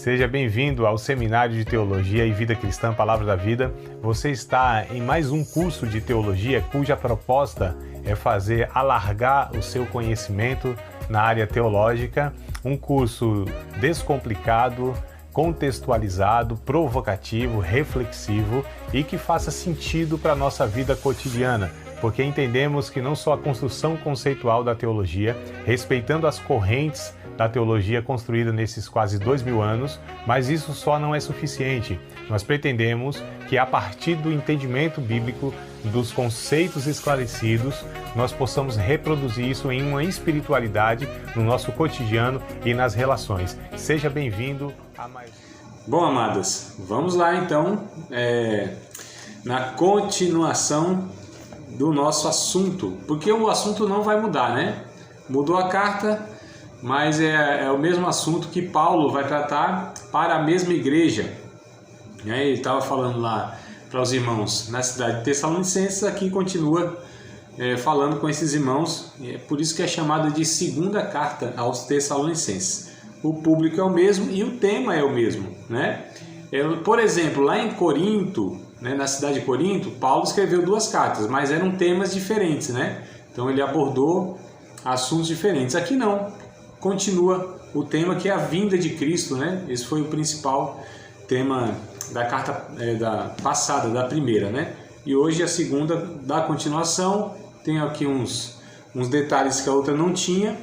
Seja bem-vindo ao Seminário de Teologia e Vida Cristã, Palavra da Vida. Você está em mais um curso de teologia cuja proposta é fazer alargar o seu conhecimento na área teológica. Um curso descomplicado, contextualizado, provocativo, reflexivo e que faça sentido para a nossa vida cotidiana. Porque entendemos que não só a construção conceitual da teologia, respeitando as correntes da teologia construída nesses quase 2000 anos, mas isso só não é suficiente. Nós pretendemos que a partir do entendimento bíblico, dos conceitos esclarecidos, nós possamos reproduzir isso em uma espiritualidade no nosso cotidiano e nas relações. Seja bem-vindo a mais... Bom, amadas, vamos lá então, na continuação do nosso assunto, porque o assunto não vai mudar, né? Mudou a carta, mas é o mesmo assunto que Paulo vai tratar para a mesma igreja. Ele estava falando lá para os irmãos na cidade de Tessalonicenses, aqui continua falando com esses irmãos, é por isso que é chamada de segunda carta aos Tessalonicenses. O público é o mesmo e o tema é o mesmo, né? Por exemplo, lá em Corinto, na cidade de Corinto, Paulo escreveu 2 cartas, mas eram temas diferentes, né? Então ele abordou assuntos diferentes. Aqui não, continua o tema que é a vinda de Cristo, né? Esse foi o principal tema da carta da passada, da primeira, né? E hoje a segunda da continuação, tem aqui uns detalhes que a outra não tinha,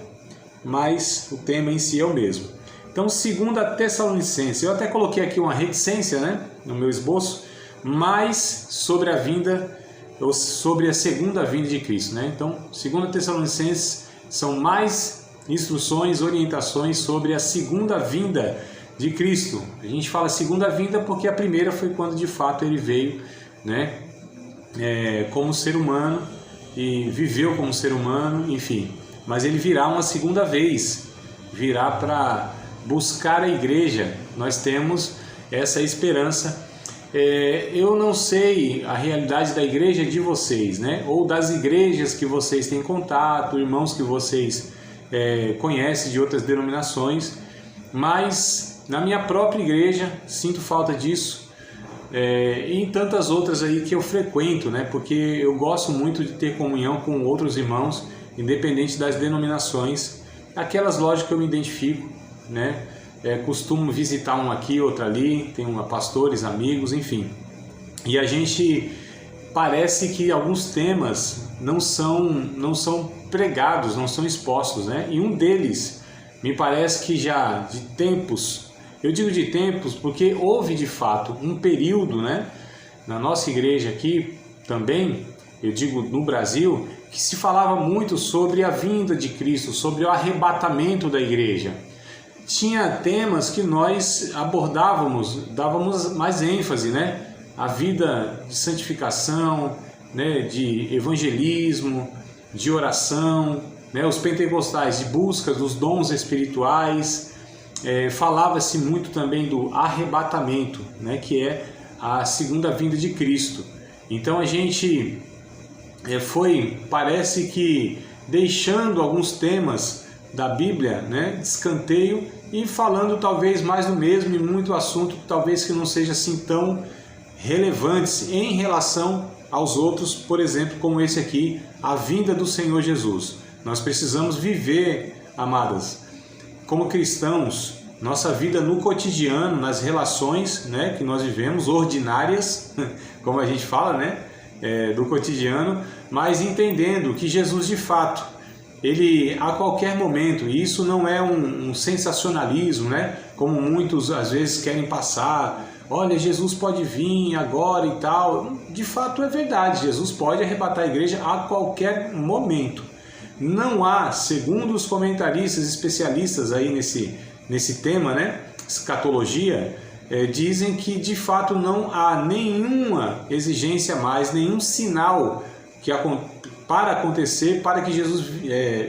mas o tema em si é o mesmo. Então, segunda Tessalonicenses, eu até coloquei aqui uma reticência, né, no meu esboço, mais sobre a vinda, ou sobre a segunda vinda de Cristo, né? Então, segunda Tessalonicenses são mais instruções, orientações sobre a segunda vinda de Cristo. A gente fala segunda vinda porque a primeira foi quando de fato ele veio, né, como ser humano e viveu como ser humano, enfim. Mas ele virá uma segunda vez, virá para buscar a igreja. Nós temos essa esperança. Eu não sei a realidade da igreja de vocês, né? Ou das igrejas que vocês têm contato, irmãos que vocês conhecem de outras denominações, mas na minha própria igreja sinto falta disso, e em tantas outras aí que eu frequento, né? Porque eu gosto muito de ter comunhão com outros irmãos, independente das denominações, aquelas lógicas que eu me identifico, né? Costumo visitar um aqui, outro ali, tenho pastores, amigos, enfim. E a gente parece que alguns temas não são pregados, não são expostos, né? E um deles, me parece que já de tempos, eu digo de tempos porque houve de fato um período, né, na nossa igreja aqui também, eu digo no Brasil, que se falava muito sobre a vinda de Cristo, sobre o arrebatamento da igreja. Tinha temas que nós abordávamos, dávamos mais ênfase, né? A vida de santificação, né? De evangelismo, de oração, né? Os pentecostais de busca dos dons espirituais. Falava-se muito também do arrebatamento, né? Que é a segunda vinda de Cristo. Então a gente parece que deixando alguns temas da Bíblia, né, de escanteio, e falando talvez mais do mesmo, e muito assunto talvez que não seja assim tão relevantes em relação aos outros, por exemplo, como esse aqui, a vinda do Senhor Jesus. Nós precisamos viver, amadas, como cristãos, nossa vida no cotidiano, nas relações, né, que nós vivemos, ordinárias, como a gente fala, né, do cotidiano, mas entendendo que Jesus de fato, ele a qualquer momento, e isso não é um sensacionalismo, né, como muitos às vezes querem passar, olha, Jesus pode vir agora e tal, de fato é verdade, Jesus pode arrebatar a igreja a qualquer momento. Não há, segundo os comentaristas especialistas aí nesse tema, né, escatologia, dizem que de fato não há nenhuma exigência mais, nenhum sinal para acontecer para que Jesus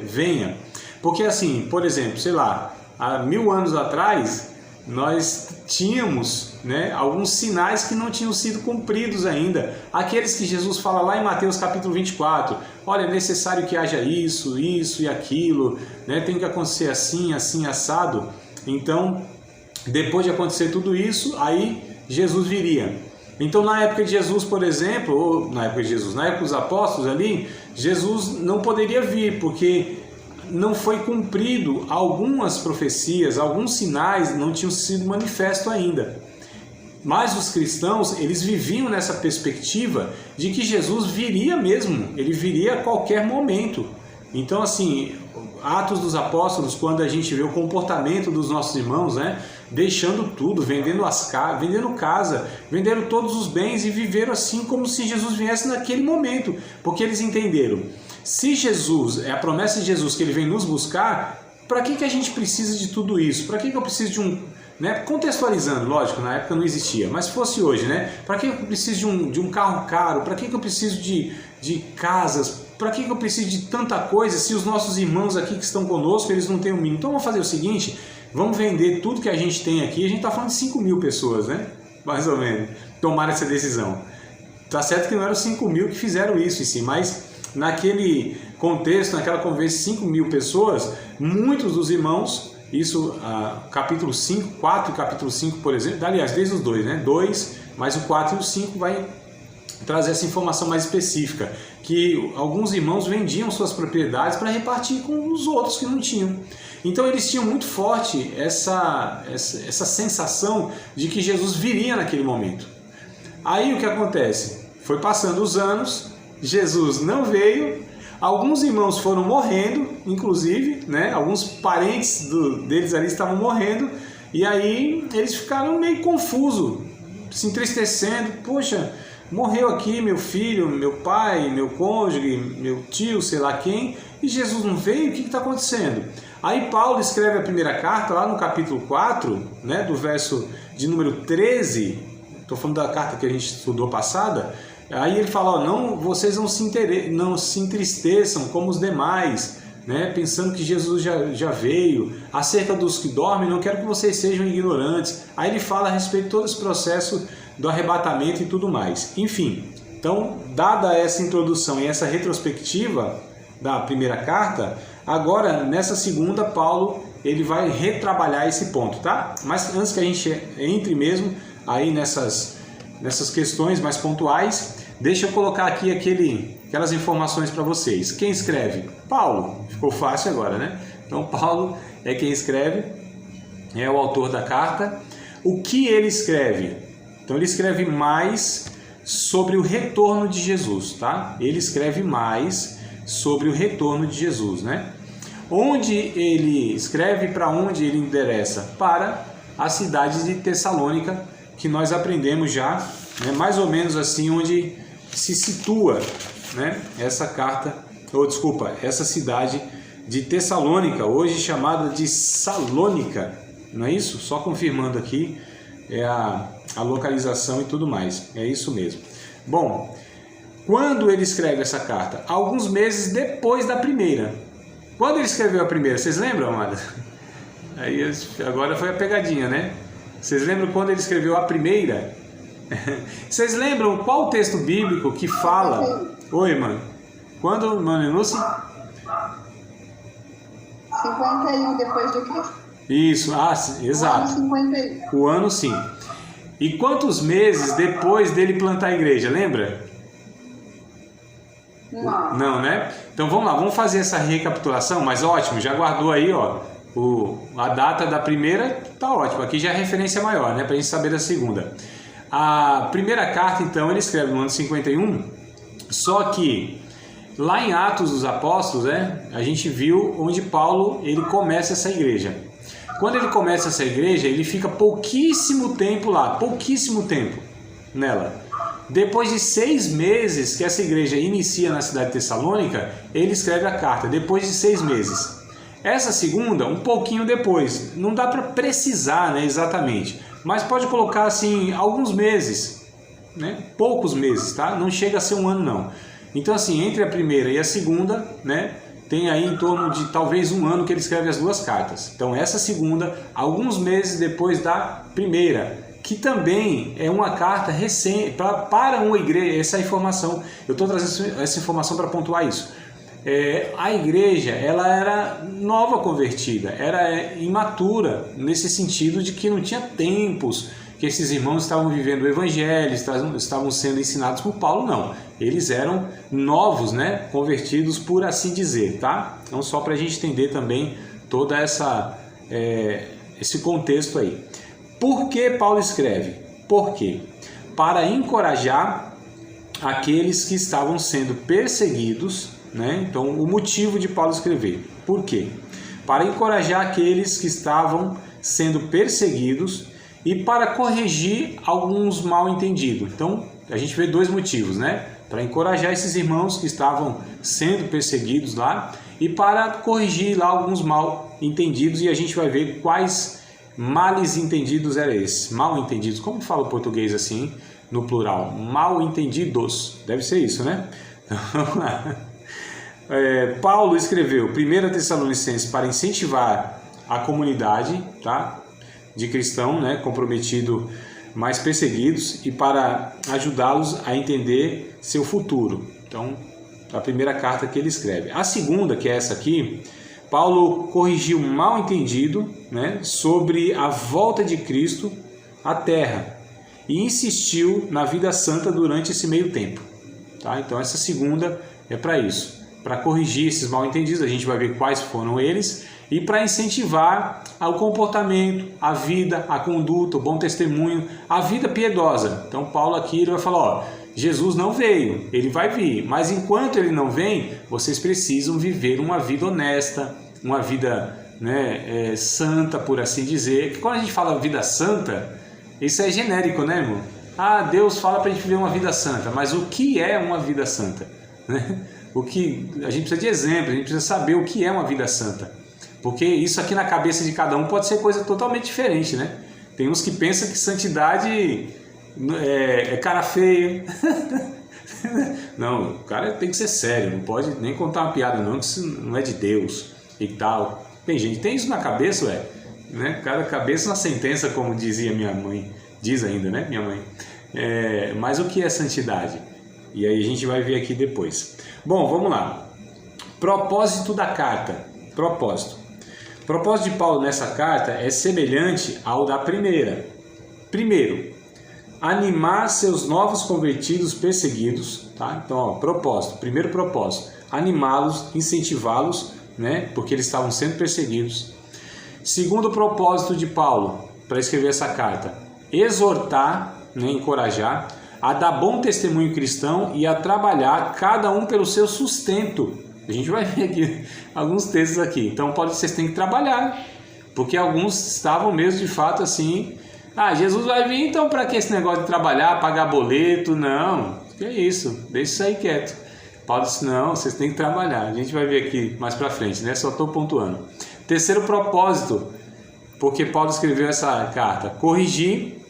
venha. Porque assim, por exemplo, sei lá, há 1000 anos atrás nós tínhamos, né, alguns sinais que não tinham sido cumpridos ainda. Aqueles que Jesus fala lá em Mateus capítulo 24, olha, é necessário que haja isso e aquilo, né, tem que acontecer assim, assim, assado. Então, depois de acontecer tudo isso, aí Jesus viria. Então, na época de Jesus, por exemplo, ou na época dos apóstolos ali, Jesus não poderia vir, porque não foi cumprido algumas profecias, alguns sinais não tinham sido manifestos ainda. Mas os cristãos, eles viviam nessa perspectiva de que Jesus viria mesmo, ele viria a qualquer momento. Então, assim, Atos dos Apóstolos, quando a gente vê o comportamento dos nossos irmãos, né, deixando tudo, vendendo casa, vendendo todos os bens e viveram assim como se Jesus viesse naquele momento, porque eles entenderam, se Jesus, é a promessa de Jesus que ele vem nos buscar, para que a gente precisa de tudo isso? Para que eu preciso de um... Né? Contextualizando, lógico, na época não existia, mas se fosse hoje, né? Para que eu preciso de um carro caro? Para que eu preciso de casas? Para que eu preciso de tanta coisa se os nossos irmãos aqui que estão conosco, eles não têm o mínimo? Então vamos fazer o seguinte, vamos vender tudo que a gente tem aqui. A gente está falando de 5.000 pessoas, né? Mais ou menos, tomaram essa decisão. Tá certo que não eram 5.000 que fizeram isso em si, mas naquele contexto, naquela conversa, 5.000 pessoas, muitos dos irmãos... Isso, capítulo 5, 4 e capítulo 5, por exemplo, aliás, desde os dois, né? 2, mas o 4 e o 5 vai trazer essa informação mais específica, que alguns irmãos vendiam suas propriedades para repartir com os outros que não tinham. Então eles tinham muito forte essa sensação de que Jesus viria naquele momento. Aí o que acontece? Foi passando os anos, Jesus não veio. Alguns irmãos foram morrendo, inclusive, né? Alguns parentes deles ali estavam morrendo, e aí eles ficaram meio confusos, se entristecendo. Poxa, morreu aqui meu filho, meu pai, meu cônjuge, meu tio, sei lá quem, e Jesus não veio, o que está acontecendo? Aí Paulo escreve a primeira carta, lá no capítulo 4, né? Do verso de número 13, estou falando da carta que a gente estudou passada. Aí ele fala, ó, não, vocês não se entristeçam como os demais, né, pensando que Jesus já veio. Acerca dos que dormem, não quero que vocês sejam ignorantes. Aí ele fala a respeito de todo esse processo do arrebatamento e tudo mais. Enfim, então, dada essa introdução e essa retrospectiva da primeira carta, agora, nessa segunda, Paulo ele vai retrabalhar esse ponto, tá? Mas antes que a gente entre mesmo aí nessas questões mais pontuais, deixa eu colocar aqui aquelas informações para vocês. Quem escreve? Paulo. Ficou fácil agora, né? Então, Paulo é quem escreve, é o autor da carta. O que ele escreve? Então, ele escreve mais sobre o retorno de Jesus, tá? Ele escreve mais sobre o retorno de Jesus, né? Onde ele escreve, para onde ele endereça? Para a cidade de Tessalônica, que nós aprendemos já, né, mais ou menos assim, onde se situa, né, essa carta, ou desculpa, essa cidade de Tessalônica, hoje chamada de Salônica, não é isso? Só confirmando aqui a localização e tudo mais, é isso mesmo. Bom, quando ele escreve essa carta? Alguns meses depois da primeira. Quando ele escreveu a primeira, vocês lembram, amada? Aí agora foi a pegadinha, né? Vocês lembram quando ele escreveu a primeira? Vocês lembram qual texto bíblico que fala... Oi, mano. Quando, mano, Lúcia? 51 depois de Cristo. Isso, exato. O ano 51. O ano, sim. E quantos meses depois dele plantar a igreja, lembra? Não. Não, né? Então vamos lá, vamos fazer essa recapitulação, mas ótimo, já guardou aí, ó. A data da primeira tá ótimo, aqui já é referência maior, né, pra gente saber da segunda. A primeira carta, então, ele escreve no ano 51, só que lá em Atos dos Apóstolos, né, a gente viu onde Paulo ele começa essa igreja. Quando ele começa essa igreja, ele fica pouquíssimo tempo lá, pouquíssimo tempo nela. Depois de 6 meses que essa igreja inicia na cidade de Tessalônica, ele escreve a carta, depois de 6 meses. Essa segunda, um pouquinho depois, não dá para precisar, né, exatamente, mas pode colocar assim alguns meses, né, poucos meses, tá? Não chega a ser um ano não. Então assim, entre a primeira e a segunda, né, tem aí em torno de talvez um ano que ele escreve as duas cartas. Então essa segunda, alguns meses depois da primeira, que também é uma carta recente para uma igreja. Essa informação, eu estou trazendo essa informação para pontuar isso. a igreja ela era nova convertida, era imatura, nesse sentido de que não tinha tempos que esses irmãos estavam vivendo o evangelho, estavam sendo ensinados por Paulo, não. Eles eram novos, né? Convertidos, por assim dizer, tá? Então, só para a gente entender também toda esse contexto aí. Por que Paulo escreve? Por quê? Para encorajar aqueles que estavam sendo perseguidos, né? Então, o motivo de Paulo escrever. Por quê? Para encorajar aqueles que estavam sendo perseguidos e para corrigir alguns mal entendidos. Então, a gente vê dois motivos, né? Para encorajar esses irmãos que estavam sendo perseguidos lá e para corrigir lá alguns mal entendidos, e a gente vai ver quais males entendidos eram esses. Mal entendidos, como fala o português assim, no plural? Mal entendidos, deve ser isso, né? Então, vamos lá. Paulo escreveu 1 Tessalonicenses para incentivar a comunidade, tá, de cristão, né, comprometido, mais perseguidos, e para ajudá-los a entender seu futuro. Então, a primeira carta que ele escreve. A segunda, que é essa aqui, Paulo corrigiu um mal entendido, né, sobre a volta de Cristo à Terra e insistiu na vida santa durante esse meio tempo. Tá? Então, essa segunda é para isso. Para corrigir esses mal-entendidos, a gente vai ver quais foram eles, e para incentivar o comportamento, a vida, a conduta, o bom testemunho, a vida piedosa. Então Paulo aqui ele vai falar, ó, Jesus não veio, ele vai vir, mas enquanto ele não vem, vocês precisam viver uma vida honesta, uma vida, né, santa, por assim dizer. Porque quando a gente fala vida santa, isso é genérico, né, irmão? Ah, Deus fala para a gente viver uma vida santa, mas o que é uma vida santa? O que a gente precisa de exemplo, a gente precisa saber o que é uma vida santa, porque isso aqui na cabeça de cada um pode ser coisa totalmente diferente, né? Tem uns que pensam que santidade é cara feia. Não, o cara tem que ser sério, não pode nem contar uma piada não, que isso não é de Deus e tal. Tem gente que tem isso na cabeça, né? Cada cabeça uma sentença, como dizia minha mãe, diz ainda, né, minha mãe. Mas o que é santidade? E aí a gente vai ver aqui depois. Bom, vamos lá. Propósito da carta. Propósito. O propósito de Paulo nessa carta é semelhante ao da primeira. Primeiro, animar seus novos convertidos perseguidos. Tá? Então, ó, propósito. Primeiro propósito. Animá-los, incentivá-los, né? Porque eles estavam sendo perseguidos. Segundo propósito de Paulo, para escrever essa carta. Exortar, né? Encorajar a dar bom testemunho cristão e a trabalhar cada um pelo seu sustento. A gente vai ver aqui alguns textos aqui. Então, vocês têm que trabalhar, porque alguns estavam mesmo de fato assim, Jesus vai vir, então para que esse negócio de trabalhar, pagar boleto? Não, que é isso, deixa isso aí quieto. Paulo disse, não, vocês têm que trabalhar. A gente vai ver aqui mais para frente, né? Só estou pontuando. Terceiro propósito, porque Paulo escreveu essa carta, corrigir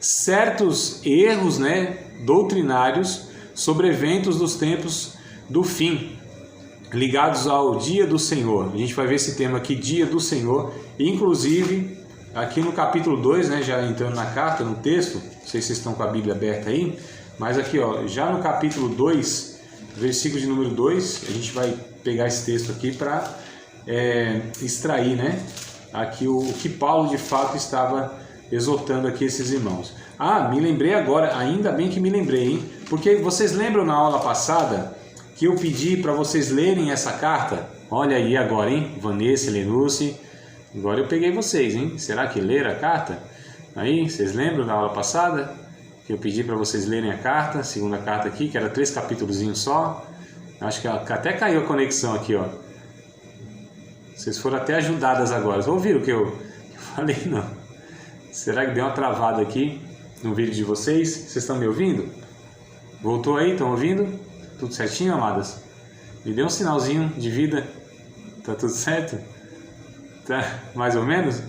certos erros, né, doutrinários sobre eventos dos tempos do fim, ligados ao dia do Senhor. A gente vai ver esse tema aqui, dia do Senhor, inclusive aqui no capítulo 2, né, já entrando na carta, no texto, não sei se vocês estão com a Bíblia aberta aí, mas aqui, ó, já no capítulo 2, versículo de número 2, a gente vai pegar esse texto aqui para extrair, né, aqui o que Paulo de fato estava exortando aqui esses irmãos. Me lembrei agora, ainda bem que me lembrei, hein? Porque vocês lembram na aula passada que eu pedi para vocês lerem essa carta? Olha aí agora, hein? Vanessa, Lenuce, agora eu peguei vocês, hein? Será que leram a carta? Aí, vocês lembram da aula passada? Que eu pedi para vocês lerem a carta, segunda carta aqui, que era 3 capítulozinhos só. Acho que até caiu a conexão aqui, ó. Vocês foram até ajudadas agora. Vocês ouviram o que eu falei? Não. Será que deu uma travada aqui no vídeo de vocês? Vocês estão me ouvindo? Voltou aí? Estão ouvindo? Tudo certinho, amadas? Me dê um sinalzinho de vida. Tá tudo certo? Tá mais ou menos?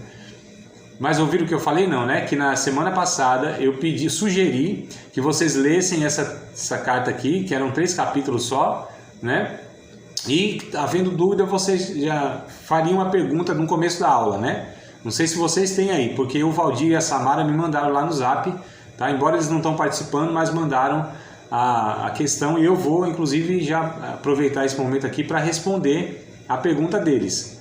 Mas ouviram o que eu falei? Não, né? Que na semana passada eu sugeri que vocês lessem essa carta aqui, que eram 3 capítulos só, né? E, havendo dúvida, vocês já fariam uma pergunta no começo da aula, né? Não sei se vocês têm aí, porque o Valdir e a Samara me mandaram lá no Zap, tá? Embora eles não estão participando, mas mandaram a questão e eu vou, inclusive, já aproveitar esse momento aqui para responder a pergunta deles,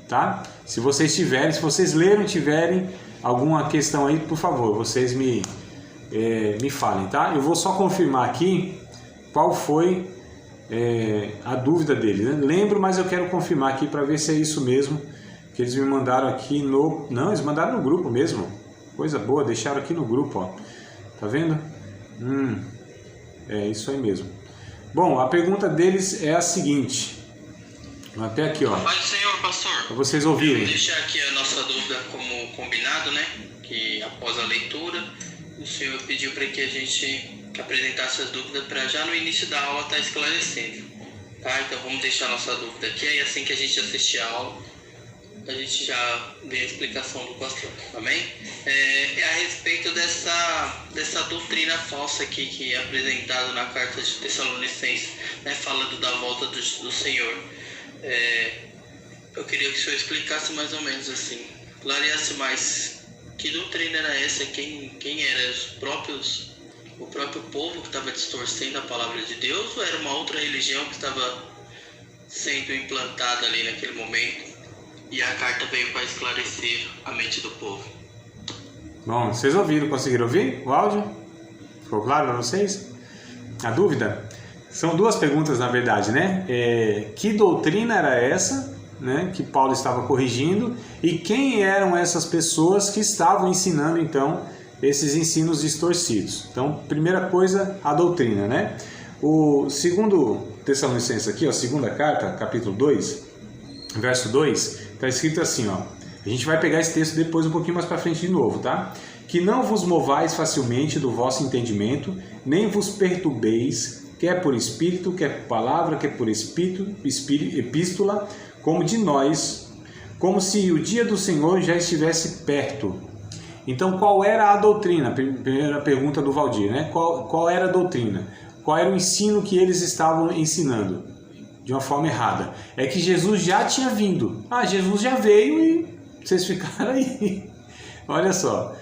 tá? Se vocês leram, tiverem alguma questão aí, por favor, vocês me falem, tá? Eu vou só confirmar aqui qual foi a dúvida deles, né? Lembro, mas eu quero confirmar aqui para ver se é isso mesmo que eles me mandaram aqui no... Não, eles mandaram no grupo mesmo. Coisa boa, deixaram aqui no grupo, ó. Tá vendo? É isso aí mesmo. Bom, a pergunta deles é a seguinte. Até aqui, ó. Pai do Senhor, pastor. Para vocês ouvirem. Vou deixar aqui a nossa dúvida como combinado, né? Que após a leitura, o Senhor pediu para que a gente apresentasse as dúvidas para já no início da aula estar esclarecendo. Tá? Então vamos deixar a nossa dúvida aqui, aí assim que a gente assistir a aula, a gente já vê a explicação do pastor. Amém? É a respeito dessa doutrina falsa aqui que é apresentada na carta de Tessalonicenses, né? Falando da volta do Senhor. Eu queria que o senhor explicasse mais ou menos assim, clareasse mais que doutrina era essa, quem era o próprio povo que estava distorcendo a palavra de Deus, ou era uma outra religião que estava sendo implantada ali naquele momento e a carta veio para esclarecer a mente do povo? Bom, vocês ouviram, conseguiram ouvir o áudio? Ficou claro para vocês? A dúvida? São duas perguntas, na verdade, né? Que doutrina era essa, né, que Paulo estava corrigindo, e quem eram essas pessoas que estavam ensinando, então, esses ensinos distorcidos? Então, primeira coisa, a doutrina, né? O segundo Tessalonicenses aqui, ó, segunda carta, capítulo 2, verso 2, está escrito assim, ó. A gente vai pegar esse texto depois um pouquinho mais para frente de novo, tá? Que não vos movais facilmente do vosso entendimento, nem vos perturbeis, quer por espírito, quer por palavra, quer por epístola, como de nós, como se o dia do Senhor já estivesse perto. Então, qual era a doutrina? Primeira pergunta do Valdir, né? Qual era a doutrina? Qual era o ensino que eles estavam ensinando? De uma forma errada. É que Jesus já tinha vindo. Jesus já veio e vocês ficaram aí. Olha só.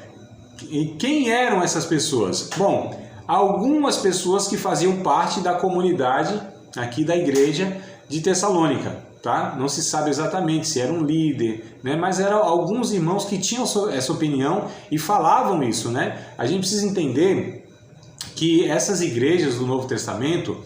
E quem eram essas pessoas? Bom, algumas pessoas que faziam parte da comunidade aqui da igreja de Tessalônica, tá? Não se sabe exatamente se era um líder, né? Mas eram alguns irmãos que tinham essa opinião e falavam isso, né? A gente precisa entender que essas igrejas do Novo Testamento,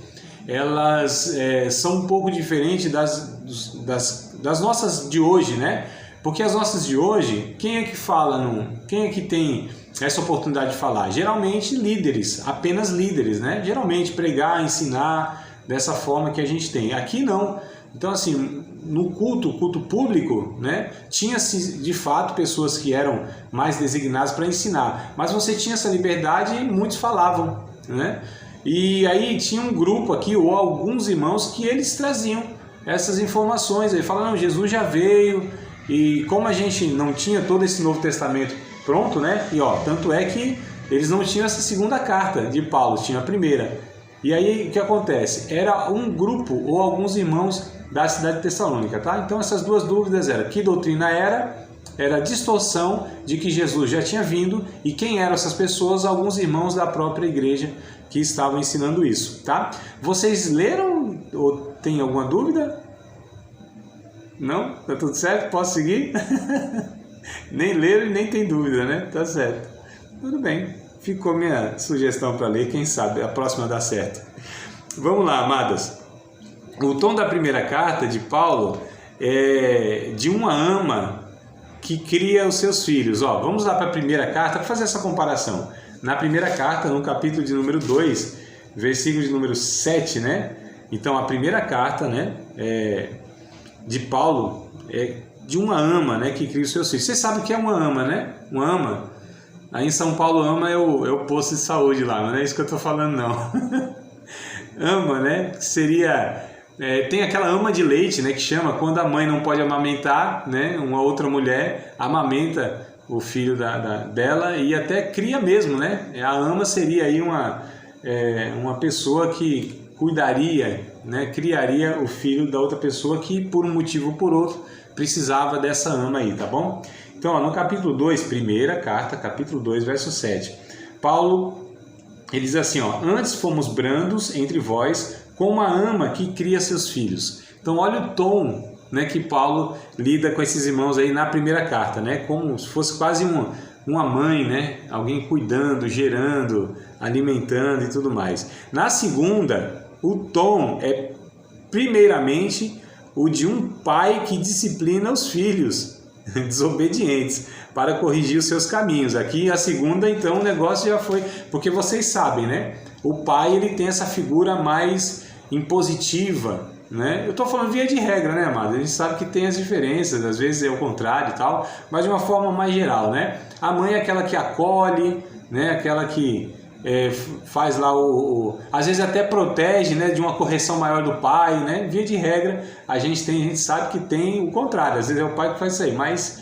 elas são um pouco diferentes das nossas de hoje, né? Porque as nossas de hoje, quem é que fala, quem é que tem essa oportunidade de falar? Geralmente líderes, apenas líderes, né? Geralmente pregar, ensinar dessa forma que a gente tem. Aqui não. Então, assim, no culto público, né? Tinha-se de fato pessoas que eram mais designadas para ensinar, mas você tinha essa liberdade e muitos falavam, né? E aí tinha um grupo aqui, ou alguns irmãos, que eles traziam essas informações. Ele fala, não, Jesus já veio, e como a gente não tinha todo esse Novo Testamento pronto, né? E ó, tanto é que eles não tinham essa segunda carta de Paulo, tinha a primeira. E aí o que acontece? Era um grupo ou alguns irmãos da cidade de Tessalônica, tá? Então essas duas dúvidas eram: que doutrina era? Era a distorção de que Jesus já tinha vindo, e quem eram essas pessoas? Alguns irmãos da própria igreja que estavam ensinando isso, tá? Vocês leram ou tem alguma dúvida? Não? Tá tudo certo? Posso seguir? Nem leram e nem tem dúvida, né? Tá certo. Tudo bem. Ficou minha sugestão para ler, quem sabe a próxima dá certo. Vamos lá, amadas. O tom da primeira carta de Paulo é de uma ama que cria os seus filhos. Ó, vamos lá para a primeira carta para fazer essa comparação. Na primeira carta, no capítulo de número 2, versículo de número 7, né? Então, a primeira carta, né, de Paulo é de uma ama, né, que cria os seus filhos. Vocês sabem o que é uma ama, né? Uma ama. Aí em São Paulo, ama é o posto de saúde lá, mas não é isso que eu estou falando, não. Ama, né? Seria... tem aquela ama de leite, né, que chama quando a mãe não pode amamentar, né? Uma outra mulher amamenta o filho dela e até cria mesmo, né? A ama seria aí uma pessoa que cuidaria, né? Criaria o filho da outra pessoa que, por um motivo ou por outro, precisava dessa ama aí, tá bom? Então, ó, no capítulo 2, primeira carta, capítulo 2, verso 7, Paulo ele diz assim, ó, antes fomos brandos entre vós, como a ama que cria seus filhos. Então olha o tom, né, que Paulo lida com esses irmãos aí na primeira carta, né, como se fosse quase uma mãe, né, alguém cuidando, gerando, alimentando e tudo mais. Na segunda, o tom é primeiramente o de um pai que disciplina os filhos desobedientes para corrigir os seus caminhos. Aqui a segunda, então, o negócio já foi, porque vocês sabem, né, o pai ele tem essa figura mais impositiva, né? Eu estou falando via de regra, né, amado? A gente sabe que tem as diferenças, às vezes é o contrário e tal, mas de uma forma mais geral, né? A mãe é aquela que acolhe, né? Aquela que faz lá às vezes até protege, né? De uma correção maior do pai, né? Via de regra, a gente sabe que tem o contrário, às vezes é o pai que faz isso aí, mas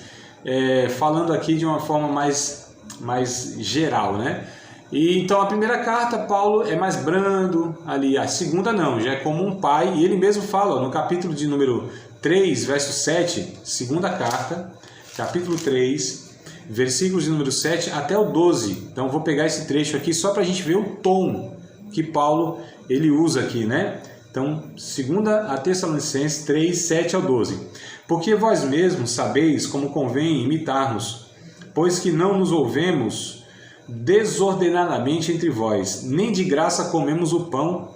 falando aqui de uma forma mais geral, né? E então a primeira carta, Paulo é mais brando, ali a segunda não, já é como um pai, e ele mesmo fala no capítulo de número 3, verso 7, segunda carta, capítulo 3, versículos de número 7 até o 12. Então vou pegar esse trecho aqui só para a gente ver o tom que Paulo ele usa aqui, né? Então, 2 Tessalonicenses 3, 7 ao 12. Porque vós mesmos sabeis como convém imitar-nos, pois que não nos ouvemos desordenadamente entre vós, nem de graça comemos o pão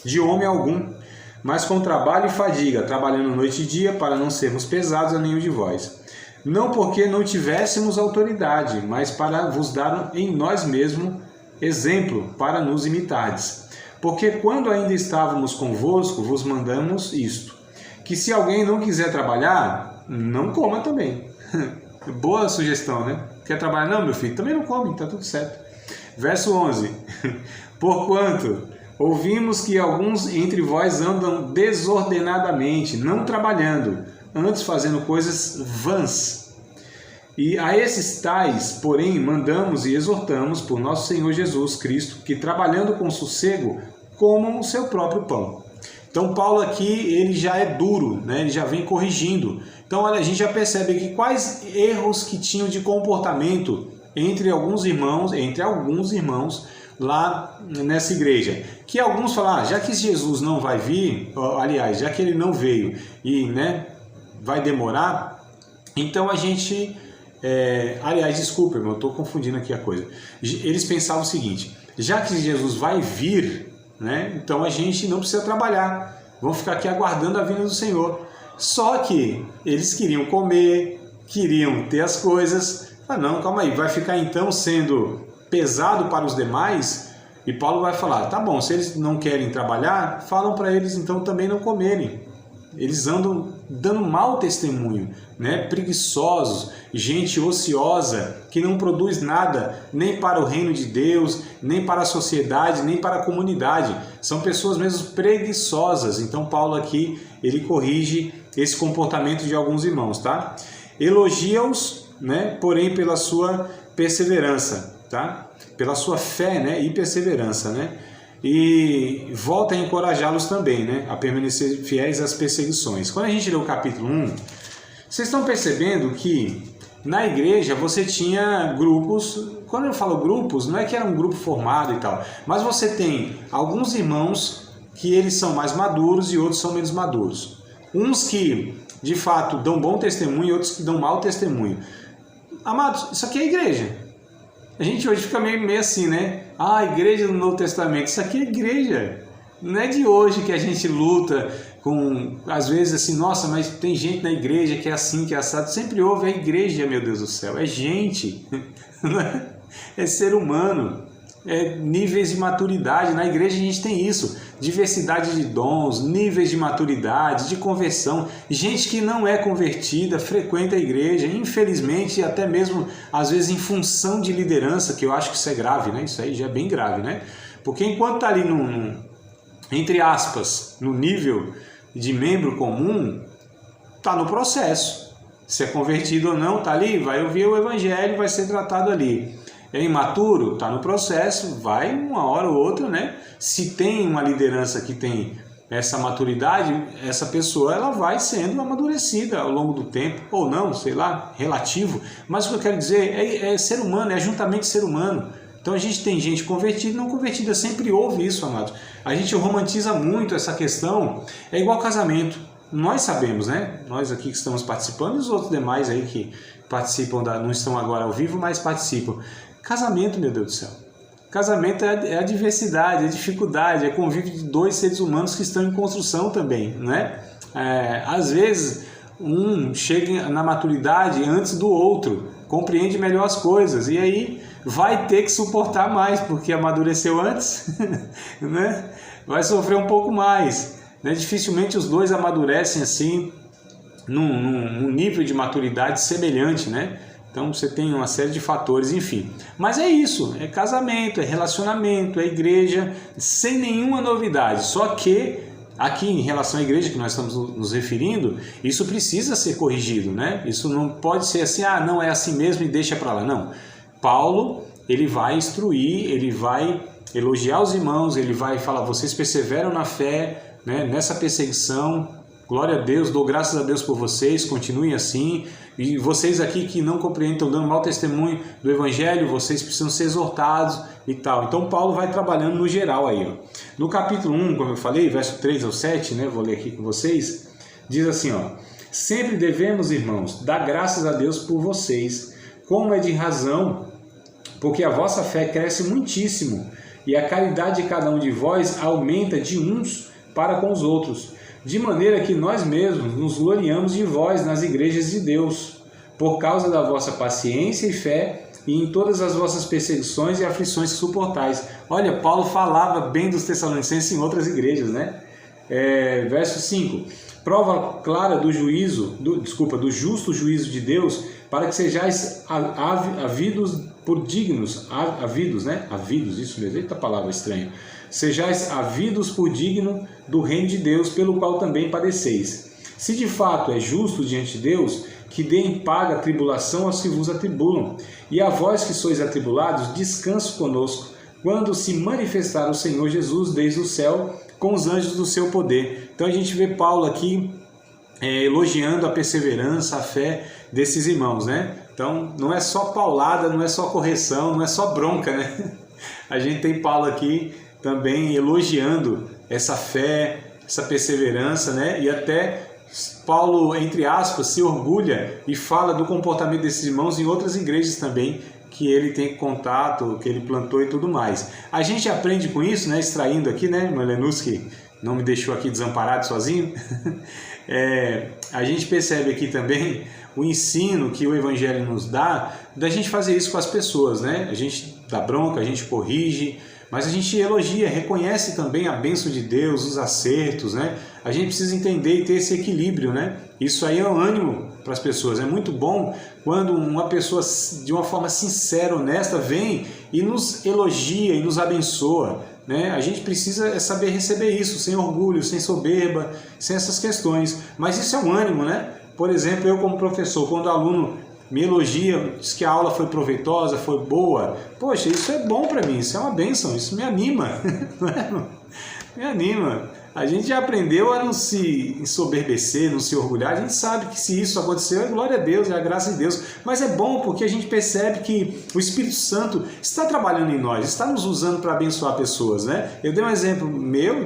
de homem algum, mas com trabalho e fadiga, trabalhando noite e dia, para não sermos pesados a nenhum de vós. Não porque não tivéssemos autoridade, mas para vos dar em nós mesmos exemplo, para nos imitardes. Porque quando ainda estávamos convosco, vos mandamos isto, que se alguém não quiser trabalhar, não coma também. Boa sugestão, né? Quer trabalhar? Não, meu filho, também não come, tá tudo certo. Verso 11. Porquanto ouvimos que alguns entre vós andam desordenadamente, não trabalhando, antes fazendo coisas vãs. E a esses tais, porém, mandamos e exortamos por nosso Senhor Jesus Cristo, que trabalhando com sossego, comam o seu próprio pão. Então Paulo aqui, ele já é duro, né? Ele já vem corrigindo. Então olha, a gente já percebe aqui quais erros que tinham de comportamento entre alguns irmãos lá nessa igreja. Que alguns falam, já que Jesus não vai vir, aliás, já que ele não veio e, né, vai demorar, então a gente... aliás, desculpa, eu estou confundindo aqui a coisa. Eles pensavam o seguinte, já que Jesus vai vir, né, então a gente não precisa trabalhar, vamos ficar aqui aguardando a vinda do Senhor. Só que eles queriam comer, queriam ter as coisas. Não, calma aí, vai ficar então sendo pesado para os demais? E Paulo vai falar, tá bom, se eles não querem trabalhar, falam para eles então também não comerem. Eles andam dando mau testemunho, né? Preguiçosos, gente ociosa, que não produz nada, nem para o reino de Deus, nem para a sociedade, nem para a comunidade. São pessoas mesmo preguiçosas. Então Paulo aqui, ele corrige esse comportamento de alguns irmãos, tá? Elogia-os, né? Porém pela sua perseverança, tá? Pela sua fé, né? E perseverança, né? E volta a encorajá-los também, né, a permanecer fiéis às perseguições. Quando a gente lê o capítulo 1, vocês estão percebendo que na igreja você tinha grupos. Quando eu falo grupos, não é que era um grupo formado e tal, mas você tem alguns irmãos que eles são mais maduros e outros são menos maduros. Uns que, de fato, dão bom testemunho e outros que dão mau testemunho. Amados, isso aqui é igreja. A gente hoje fica meio assim, né? A igreja do Novo Testamento, isso aqui é igreja. Não é de hoje que a gente luta com, às vezes assim, nossa, mas tem gente na igreja que é assim, que é assado. Sempre houve a igreja, meu Deus do céu. É gente, é ser humano, é níveis de maturidade. Na igreja a gente tem isso, diversidade de dons, níveis de maturidade, de conversão. Gente que não é convertida frequenta a igreja, infelizmente, até mesmo às vezes em função de liderança, que eu acho que isso é grave, né? Isso aí já é bem grave, né? Porque enquanto está ali entre aspas, no nível de membro comum, está no processo. Se é convertido ou não, está ali, vai ouvir o evangelho, vai ser tratado ali. É imaturo? Está no processo, vai uma hora ou outra, né? Se tem uma liderança que tem essa maturidade, essa pessoa ela vai sendo amadurecida ao longo do tempo, ou não, sei lá, relativo. Mas o que eu quero dizer é ser humano, é juntamente ser humano. Então a gente tem gente convertida e não convertida, sempre houve isso, amados. A gente romantiza muito essa questão, é igual casamento. Nós sabemos, né? Nós aqui que estamos participando e os outros demais aí que participam, não estão agora ao vivo, mas participam. Casamento, meu Deus do céu. Casamento é a diversidade, é a dificuldade, é convívio de dois seres humanos que estão em construção também, né? Às vezes, um chega na maturidade antes do outro, compreende melhor as coisas, e aí vai ter que suportar mais, porque amadureceu antes, né? Vai sofrer um pouco mais, né? Dificilmente os dois amadurecem assim, num nível de maturidade semelhante, né? Então você tem uma série de fatores, enfim. Mas é isso, é casamento, é relacionamento, é igreja, sem nenhuma novidade. Só que aqui em relação à igreja que nós estamos nos referindo, isso precisa ser corrigido, né? Isso não pode ser assim, não é assim mesmo e deixa para lá. Não. Paulo, ele vai instruir, ele vai elogiar os irmãos, ele vai falar, vocês perseveram na fé, né? Nessa perseguição. Glória a Deus, dou graças a Deus por vocês, continuem assim. E vocês aqui que não compreendem, estão dando mau testemunho do Evangelho, vocês precisam ser exortados e tal. Então Paulo vai trabalhando no geral aí. Ó. No capítulo 1, como eu falei, verso 3 ao 7, né, vou ler aqui com vocês, diz assim, ó, sempre devemos, irmãos, dar graças a Deus por vocês, como é de razão, porque a vossa fé cresce muitíssimo, e a caridade de cada um de vós aumenta de uns para com os outros, de maneira que nós mesmos nos gloriamos de vós nas igrejas de Deus, por causa da vossa paciência e fé, e em todas as vossas perseguições e aflições que suportais. Olha, Paulo falava bem dos Tessalonicenses em outras igrejas, né? Verso 5. Prova clara do do justo juízo de Deus, para que sejais havidos por dignos, né? Havidos, isso mesmo, eita palavra estranha. Sejais havidos por digno do reino de Deus, pelo qual também padeceis. Se de fato é justo diante de Deus, que dê em paga a tribulação aos que vos atribulam, e a vós que sois atribulados, descanso conosco, quando se manifestar o Senhor Jesus desde o céu, com os anjos do seu poder. Então a gente vê Paulo aqui elogiando a perseverança, a fé desses irmãos, né? Então não é só paulada, não é só correção, não é só bronca, né? A gente tem Paulo aqui também elogiando essa fé, essa perseverança, né? E até Paulo, entre aspas, se orgulha e fala do comportamento desses irmãos em outras igrejas também, que ele tem contato, que ele plantou e tudo mais. A gente aprende com isso, né? Extraindo aqui, né? Malenus, que não me deixou aqui desamparado sozinho. A gente percebe aqui também o ensino que o Evangelho nos dá, da gente fazer isso com as pessoas, né? A gente dá bronca, a gente corrige, mas a gente elogia, reconhece também a bênção de Deus, os acertos, né? A gente precisa entender e ter esse equilíbrio, né? Isso aí é um ânimo para as pessoas. É muito bom quando uma pessoa, de uma forma sincera, honesta, vem e nos elogia e nos abençoa, né? A gente precisa saber receber isso, sem orgulho, sem soberba, sem essas questões. Mas isso é um ânimo, né? Por exemplo, eu como professor, quando o aluno me elogia, diz que a aula foi proveitosa, foi boa, poxa, isso é bom para mim, isso é uma bênção, isso me anima, me anima. A gente já aprendeu a não se ensoberbecer, não se orgulhar, a gente sabe que se isso aconteceu é glória a Deus, é a graça de Deus, mas é bom porque a gente percebe que o Espírito Santo está trabalhando em nós, está nos usando para abençoar pessoas, né? Eu dei um exemplo meu,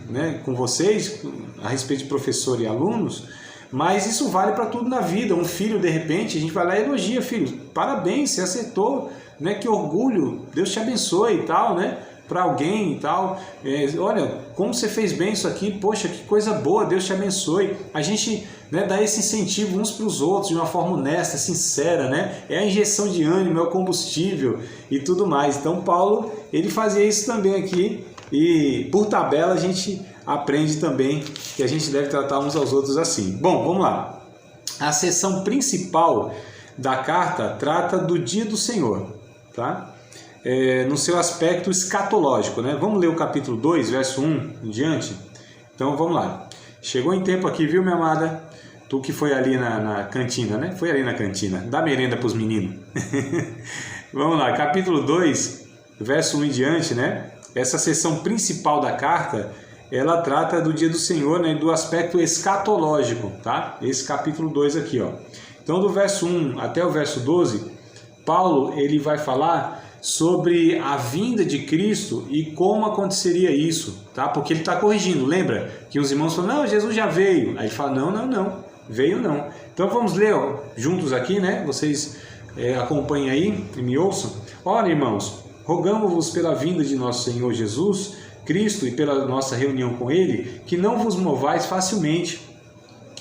né, com vocês, a respeito de professor e alunos, mas isso vale para tudo na vida. Um filho, de repente, a gente vai lá e elogia, filho, parabéns, você acertou, né? Que orgulho, Deus te abençoe e tal, né? Para alguém e tal, olha, como você fez bem isso aqui, poxa, que coisa boa, Deus te abençoe. A gente, né, dá esse incentivo uns para os outros de uma forma honesta, sincera, né? É a injeção de ânimo, é o combustível e tudo mais. Então Paulo, ele fazia isso também aqui e por tabela a gente aprende também que a gente deve tratar uns aos outros assim. Bom, vamos lá. A seção principal da carta trata do dia do Senhor, tá? No seu aspecto escatológico, né? Vamos ler o capítulo 2, verso 1 em diante? Então vamos lá. Chegou em tempo aqui, viu, minha amada? Tu que foi ali na cantina, né? Foi ali na cantina. Dá merenda para os meninos. Vamos lá, capítulo 2, verso 1 em diante, né? Essa seção principal da carta, ela trata do dia do Senhor, né? Do aspecto escatológico, tá? Esse capítulo 2 aqui, ó. Então do verso 1 até o verso 12, Paulo, ele vai falar sobre a vinda de Cristo e como aconteceria isso, tá? Porque ele está corrigindo. Lembra que os irmãos falam, não, Jesus já veio. Aí ele fala, não, veio não. Então vamos ler juntos aqui, né? Vocês acompanhem aí e me ouçam. Ora, irmãos, rogamo-vos pela vinda de nosso Senhor Jesus Cristo e pela nossa reunião com Ele, que não vos movais facilmente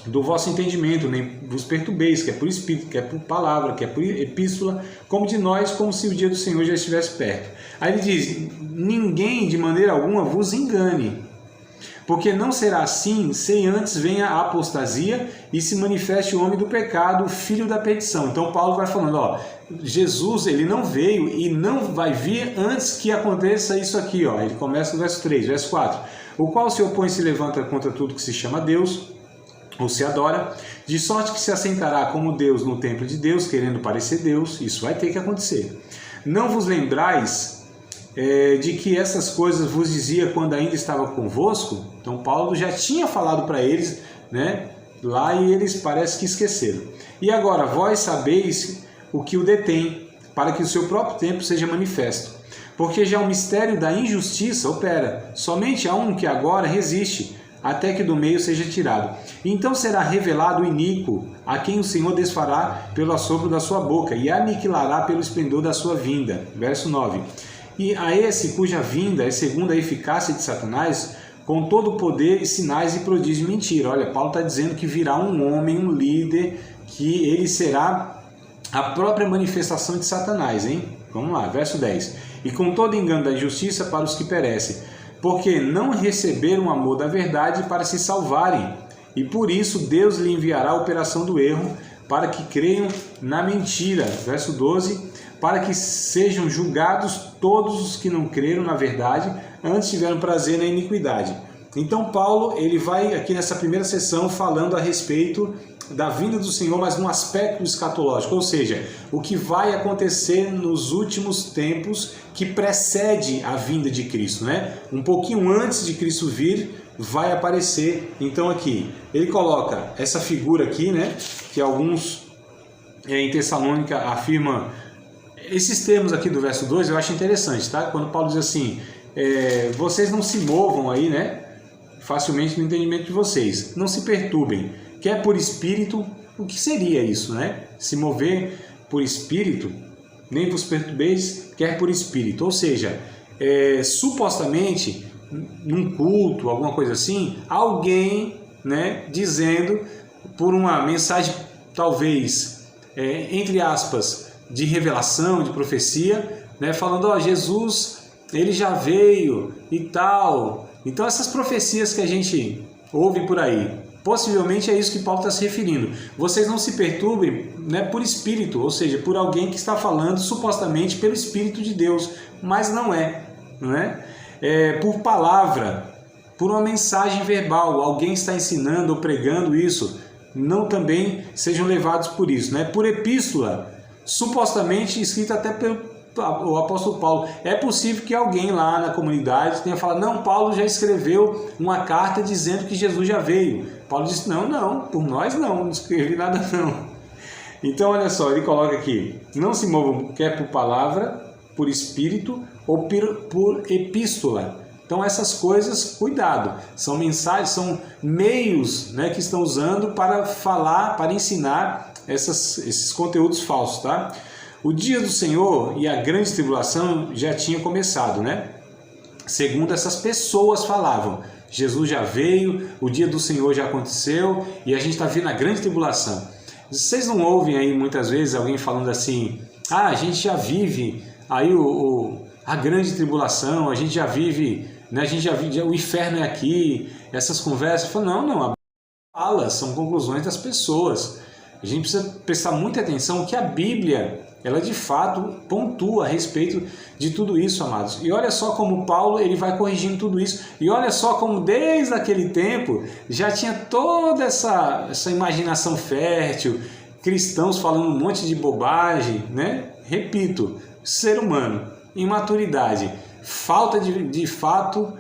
do vosso entendimento, nem vos perturbeis, quer por Espírito, quer por palavra, quer por epístola, como de nós, como se o dia do Senhor já estivesse perto. Aí ele diz, ninguém de maneira alguma vos engane, porque não será assim, sem antes venha a apostasia e se manifeste o homem do pecado, o filho da perdição. Então Paulo vai falando, Jesus, ele não veio e não vai vir antes que aconteça isso aqui, Ele começa no verso 3, verso 4. O qual se opõe e se levanta contra tudo que se chama Deus, ou se adora, de sorte que se assentará como Deus no templo de Deus, querendo parecer Deus. Isso vai ter que acontecer. Não vos lembrais de que essas coisas vos dizia quando ainda estava convosco? Então Paulo já tinha falado para eles, né, lá, e eles parece que esqueceram. E agora, vós sabeis o que o detém, para que o seu próprio tempo seja manifesto. Porque já o mistério da injustiça opera, somente há um que agora resiste, até que do meio seja tirado. Então será revelado o iníquo, a quem o Senhor desfará pelo assopro da sua boca, e aniquilará pelo esplendor da sua vinda. Verso 9. E a esse cuja vinda é segundo a eficácia de Satanás, com todo o poder e sinais e prodígio de mentira. Olha, Paulo está dizendo que virá um homem, um líder, que ele será a própria manifestação de Satanás, hein? Vamos lá, verso 10. E com todo engano da injustiça para os que perecem, porque não receberam o amor da verdade para se salvarem, e por isso Deus lhe enviará a operação do erro, para que creiam na mentira. Verso 12, para que sejam julgados todos os que não creram na verdade, antes tiveram prazer na iniquidade. Então Paulo, ele vai aqui nessa primeira sessão falando a respeito da vinda do Senhor, mas num aspecto escatológico, ou seja, o que vai acontecer nos últimos tempos que precede a vinda de Cristo, né? Um pouquinho antes de Cristo vir, vai aparecer. Então aqui, ele coloca essa figura aqui, né? Que alguns em Tessalônica afirmam, esses termos aqui do verso 2 eu acho interessante, tá? Quando Paulo diz assim, vocês não se movam aí, né? Facilmente no entendimento de vocês, não se perturbem, quer por espírito, o que seria isso, né? Se mover por espírito, nem vos perturbeis, quer por espírito. Ou seja, supostamente, num culto, alguma coisa assim, alguém, né, dizendo por uma mensagem, talvez, entre aspas, de revelação, de profecia, né, falando, Jesus, ele já veio e tal. Então essas profecias que a gente ouve por aí, possivelmente é isso que Paulo está se referindo. Vocês não se perturbem, né, por espírito, ou seja, por alguém que está falando supostamente pelo Espírito de Deus, mas não é, não é? Por palavra, por uma mensagem verbal, alguém está ensinando ou pregando isso, não também sejam levados por isso, né? Por epístola, supostamente escrita até pelo o apóstolo Paulo. É possível que alguém lá na comunidade tenha falado, não, Paulo já escreveu uma carta dizendo que Jesus já veio. Paulo disse, não, por nós não escrevi nada não. Então olha só, ele coloca aqui, não se movam quer por palavra, por espírito ou por epístola. Então essas coisas, cuidado, são mensagens, são meios, né, que estão usando para falar, para ensinar esses conteúdos falsos, tá? O dia do Senhor e a grande tribulação já tinha começado, né? Segundo essas pessoas falavam, Jesus já veio, o dia do Senhor já aconteceu e a gente está vendo a grande tribulação. Vocês não ouvem aí muitas vezes alguém falando assim, a gente já vive aí a grande tribulação, a gente já vive, né? A gente já vive, o inferno é aqui, essas conversas. Falam, não, a fala, são conclusões das pessoas. A gente precisa prestar muita atenção que a Bíblia, ela de fato pontua a respeito de tudo isso, amados. E olha só como Paulo ele vai corrigindo tudo isso. E olha só como desde aquele tempo já tinha toda essa imaginação fértil, cristãos falando um monte de bobagem, né? Repito, ser humano, imaturidade, falta de fato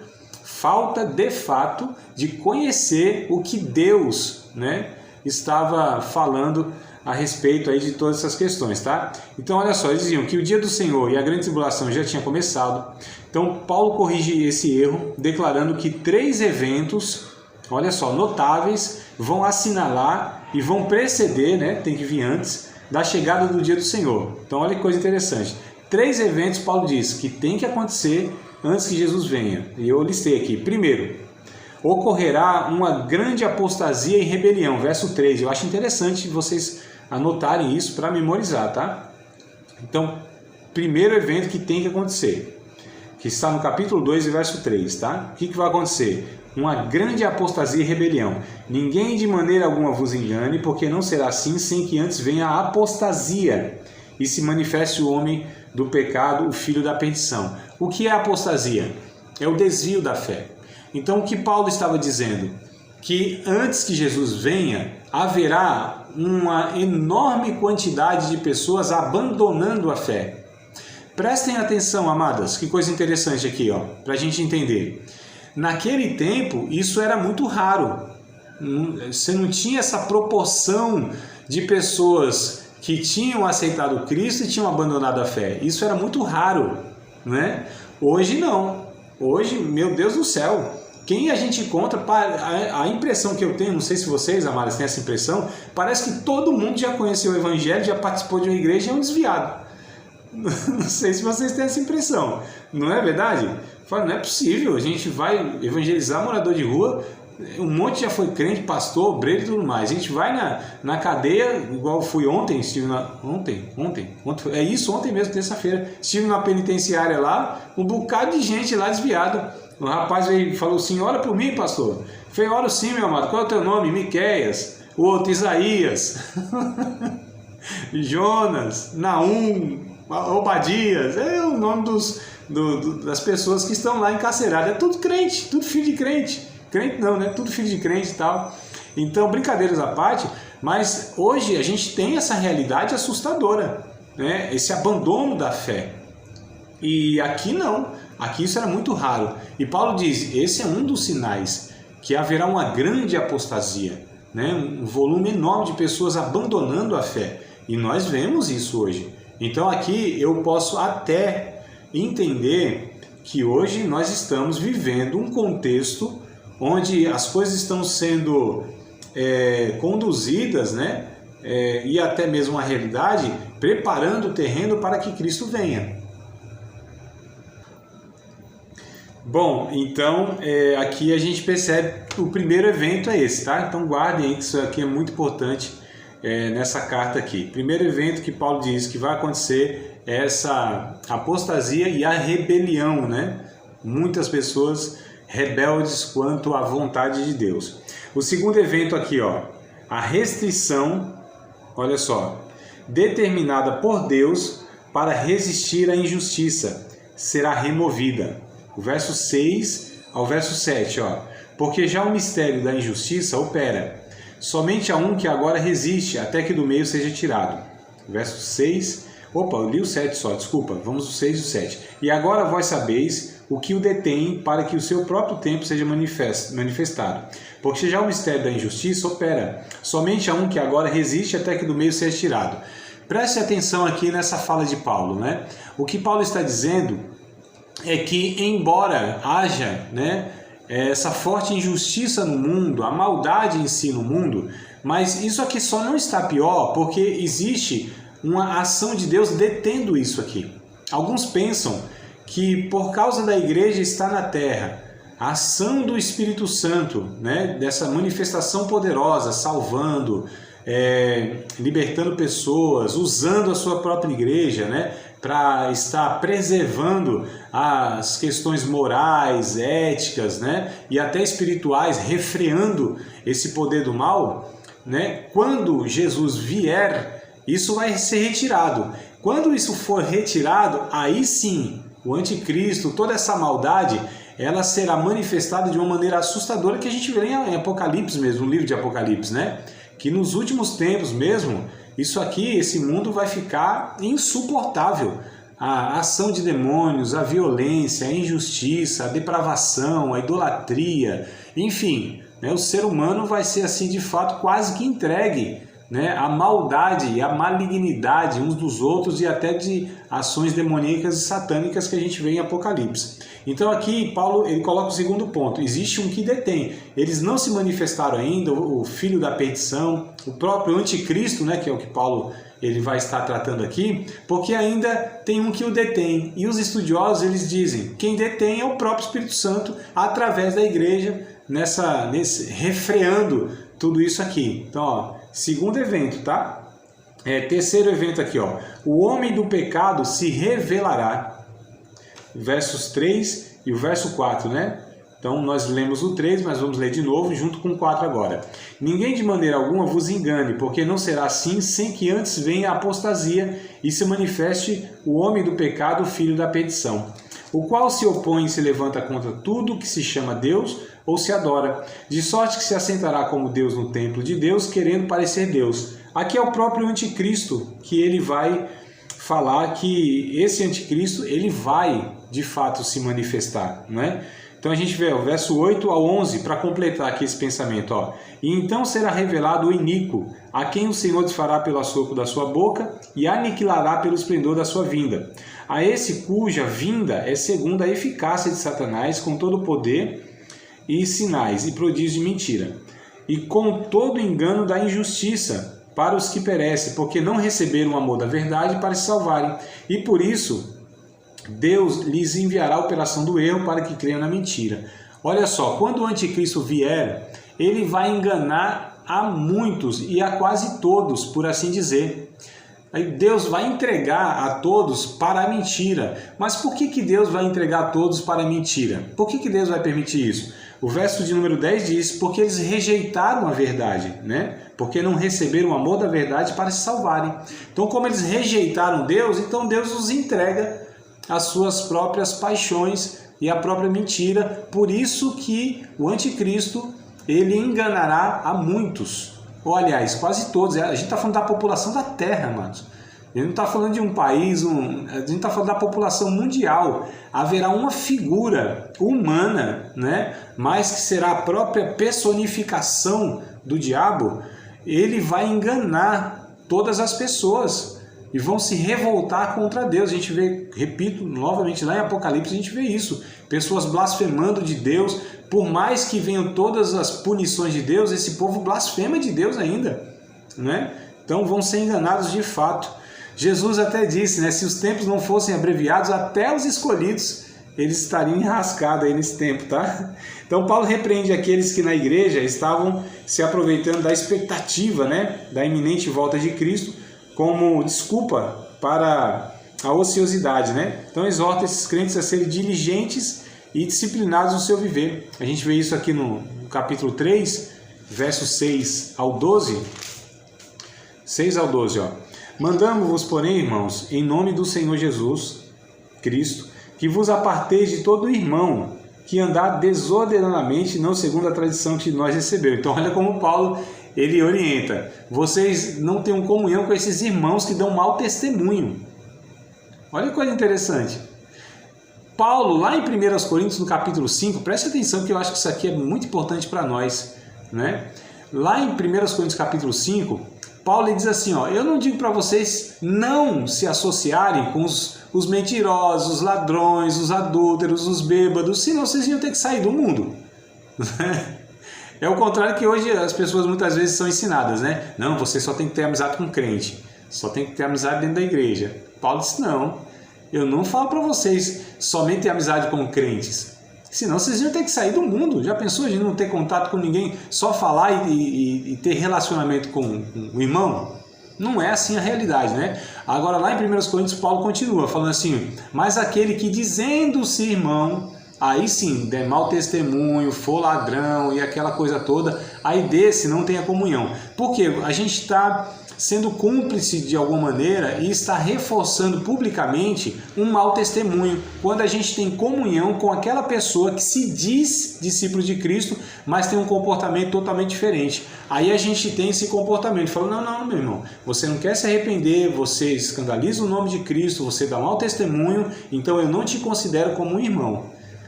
de conhecer o que Deus, né, estava falando a respeito aí de todas essas questões, tá? Então, olha só, eles diziam que o dia do Senhor e a grande tribulação já tinha começado. Então, Paulo corrige esse erro, declarando que 3 eventos, olha só, notáveis, vão assinalar e vão preceder, né? Tem que vir antes da chegada do dia do Senhor. Então, olha que coisa interessante. 3 eventos, Paulo diz, que tem que acontecer antes que Jesus venha. E eu listei aqui. Primeiro, ocorrerá uma grande apostasia e rebelião. Verso 3. Eu acho interessante vocês anotarem isso para memorizar, tá? Então, primeiro evento que tem que acontecer, que está no capítulo 2 e verso 3, tá? O que vai acontecer? Uma grande apostasia e rebelião. Ninguém de maneira alguma vos engane, porque não será assim sem que antes venha a apostasia e se manifeste o homem do pecado, o filho da perdição. O que é a apostasia? É o desvio da fé. Então, o que Paulo estava dizendo? Que antes que Jesus venha, haverá uma enorme quantidade de pessoas abandonando a fé. Prestem atenção, amadas, que coisa interessante aqui, ó, para a gente entender. Naquele tempo, isso era muito raro. Você não tinha essa proporção de pessoas que tinham aceitado Cristo e tinham abandonado a fé. Isso era muito raro, né? Hoje não. Hoje, meu Deus do céu, quem a gente encontra, a impressão que eu tenho, não sei se vocês, amadas, têm essa impressão, parece que todo mundo já conheceu o Evangelho, já participou de uma igreja e é um desviado. Não sei se vocês têm essa impressão. Não é verdade? Fala, não é possível, a gente vai evangelizar morador de rua, um monte já foi crente, pastor, obreiro e tudo mais. A gente vai na cadeia, igual eu fui ontem, estive ontem mesmo, terça-feira, estive na penitenciária lá, um bocado de gente lá desviado. O rapaz veio e falou assim, ora por mim, pastor. Eu falei, oro sim, meu amado, qual é o teu nome? Miqueias. O outro, Isaías. Jonas, Naum, Obadias, é o nome das pessoas que estão lá encarceradas. É tudo crente, tudo filho de crente. Crente não, né? Tudo filho de crente e tal. Então, brincadeiras à parte, mas hoje a gente tem essa realidade assustadora, né? Esse abandono da fé. E aqui não, aqui isso era muito raro. E Paulo diz, esse é um dos sinais, que haverá uma grande apostasia, né? Um volume enorme de pessoas abandonando a fé. E nós vemos isso hoje. Então aqui eu posso até entender que hoje nós estamos vivendo um contexto onde as coisas estão sendo conduzidas, né? E até mesmo a realidade, preparando o terreno para que Cristo venha. Bom, então aqui a gente percebe que o primeiro evento é esse, tá? Então guardem aí que isso aqui é muito importante nessa carta aqui. Primeiro evento que Paulo diz que vai acontecer é essa apostasia e a rebelião, né? Muitas pessoas rebeldes quanto à vontade de Deus. O segundo evento aqui, ó, a restrição, olha só, determinada por Deus para resistir à injustiça, será removida. O verso 6 ao verso 7, ó, porque já o mistério da injustiça opera, somente há um que agora resiste, até que do meio seja tirado. Verso 6, eu li o 7 só, desculpa, vamos o 6 e o 7. E agora vós sabeis o que o detém para que o seu próprio tempo seja manifestado. Porque já o mistério da injustiça opera, somente há um que agora resiste até que do meio seja tirado. Preste atenção aqui nessa fala de Paulo, né? O que Paulo está dizendo é que, embora haja, né, essa forte injustiça no mundo, a maldade em si no mundo, mas isso aqui só não está pior porque existe uma ação de Deus detendo isso aqui. Alguns pensam que por causa da igreja estar na terra, a ação do Espírito Santo, né, dessa manifestação poderosa, salvando, libertando pessoas, usando a sua própria igreja, né, para estar preservando as questões morais, éticas, né, e até espirituais, refreando esse poder do mal, né, quando Jesus vier, isso vai ser retirado. Quando isso for retirado, aí sim, o anticristo, toda essa maldade, ela será manifestada de uma maneira assustadora que a gente vê em Apocalipse mesmo, no livro de Apocalipse, né? Que nos últimos tempos mesmo, isso aqui, esse mundo vai ficar insuportável. A ação de demônios, a violência, a injustiça, a depravação, a idolatria, enfim, né? O ser humano vai ser assim de fato quase que entregue, né, a maldade e a malignidade uns dos outros e até de ações demoníacas e satânicas que a gente vê em Apocalipse. Então aqui Paulo ele coloca o segundo ponto: existe um que detém. Eles não se manifestaram ainda, o filho da perdição, o próprio anticristo, né, que é o que Paulo ele vai estar tratando aqui, porque ainda tem um que o detém. E os estudiosos eles dizem, quem detém é o próprio Espírito Santo através da igreja, refreando tudo isso aqui. Então, ó, segundo evento, tá? Terceiro evento aqui, ó. O homem do pecado se revelará. Versos 3 e o verso 4, né? Então, nós lemos o 3, mas vamos ler de novo, junto com o 4 agora. Ninguém de maneira alguma vos engane, porque não será assim, sem que antes venha a apostasia e se manifeste o homem do pecado, o filho da perdição, o qual se opõe e se levanta contra tudo que se chama Deus ou se adora, de sorte que se assentará como Deus no templo de Deus, querendo parecer Deus. Aqui é o próprio anticristo, que ele vai falar que esse anticristo, ele vai de fato se manifestar, não é? Então a gente vê o verso 8 ao 11, para completar aqui esse pensamento. Ó. E então será revelado o iníquo, a quem o Senhor desfará pelo assopro da sua boca e aniquilará pelo esplendor da sua vinda. A esse cuja vinda é segundo a eficácia de Satanás, com todo o poder e sinais e prodígios de mentira, e com todo o engano da injustiça para os que perecem, porque não receberam o amor da verdade para se salvarem. E por isso Deus lhes enviará a operação do erro para que creiam na mentira. Olha só, quando o anticristo vier, ele vai enganar a muitos e a quase todos, por assim dizer. Aí Deus vai entregar a todos para a mentira. Mas por que Deus vai entregar a todos para a mentira? Por que Deus vai permitir isso? O verso de número 10 diz, porque eles rejeitaram a verdade, né? Porque não receberam o amor da verdade para se salvarem. Então, como eles rejeitaram Deus, então Deus os entrega as suas próprias paixões e a própria mentira. Por isso que o anticristo, ele enganará a muitos. Ou, aliás, quase todos. A gente está falando da população da Terra, amados. A gente não está falando de um país, a gente está falando da população mundial. Haverá uma figura humana, né? Mas que será a própria personificação do diabo. Ele vai enganar todas as pessoas e vão se revoltar contra Deus. A gente vê, repito, novamente lá em Apocalipse a gente vê isso. Pessoas blasfemando de Deus. Por mais que venham todas as punições de Deus, esse povo blasfema de Deus ainda, né? Então vão ser enganados de fato. Jesus até disse, né? Se os tempos não fossem abreviados, até os escolhidos, eles estariam enrascados aí nesse tempo, tá? Então Paulo repreende aqueles que na igreja estavam se aproveitando da expectativa, né? Da iminente volta de Cristo, como desculpa para a ociosidade, né? Então exorta esses crentes a serem diligentes e disciplinados no seu viver. A gente vê isso aqui no capítulo 3, versos 6 ao 12. 6 ao 12, ó. Mandamos-vos, porém, irmãos, em nome do Senhor Jesus Cristo, que vos aparteis de todo irmão que andar desordenadamente, não segundo a tradição que nós recebemos. Então olha como Paulo ele orienta. Vocês não tenham comunhão com esses irmãos que dão mau testemunho. Olha que coisa interessante. Paulo, lá em 1 Coríntios, no capítulo 5, preste atenção que eu acho que isso aqui é muito importante para nós, né? Lá em 1 Coríntios, capítulo 5, Paulo ele diz assim, ó, eu não digo para vocês não se associarem com os mentirosos, os ladrões, os adúlteros, os bêbados, senão vocês iam ter que sair do mundo. É o contrário que hoje as pessoas muitas vezes são ensinadas, né? Não, você só tem que ter amizade com crente, só tem que ter amizade dentro da igreja. Paulo disse, não, eu não falo para vocês somente ter amizade com crentes, senão vocês iam ter que sair do mundo. Já pensou de não ter contato com ninguém, só falar e ter relacionamento com o irmão? Não é assim a realidade, né? Agora lá em 1 Coríntios, Paulo continua falando assim, mas aquele que dizendo-se irmão, aí sim, der mau testemunho, for ladrão e aquela coisa toda, aí desse não tem a comunhão. Porque a gente está sendo cúmplice de alguma maneira e está reforçando publicamente um mau testemunho, quando a gente tem comunhão com aquela pessoa que se diz discípulo de Cristo, mas tem um comportamento totalmente diferente. Aí a gente tem esse comportamento, fala, não, meu irmão, você não quer se arrepender, você escandaliza o nome de Cristo, você dá mau testemunho, então eu não te considero como um irmão.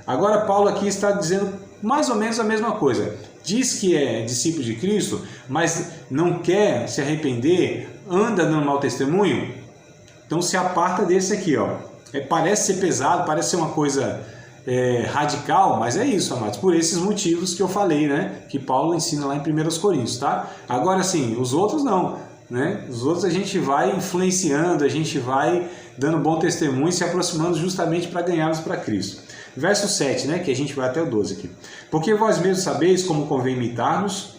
Agora Paulo aqui está dizendo mais ou menos a mesma coisa. diz que é discípulo de Cristo, mas não quer se arrepender, anda dando mau testemunho, então se aparta desse aqui, ó. Parece ser pesado, parece ser uma coisa radical, mas é isso, amados, por esses motivos que eu falei, né? Que Paulo ensina lá em 1 Coríntios, tá? Agora sim, os outros não, né? Os outros a gente vai influenciando, a gente vai dando bom testemunho, se aproximando justamente para ganharmos para Cristo. Verso 7, né? Que a gente vai até o 12 aqui. Porque vós mesmos sabeis como convém imitar-nos,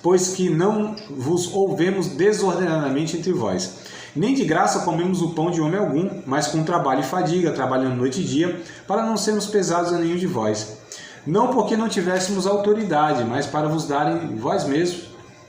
pois que não vos ouvemos desordenadamente entre vós. Nem de graça comemos o pão de homem algum, mas com trabalho e fadiga, trabalhando noite e dia, para não sermos pesados a nenhum de vós. Não porque não tivéssemos autoridade, mas para vos darem vós mesmos,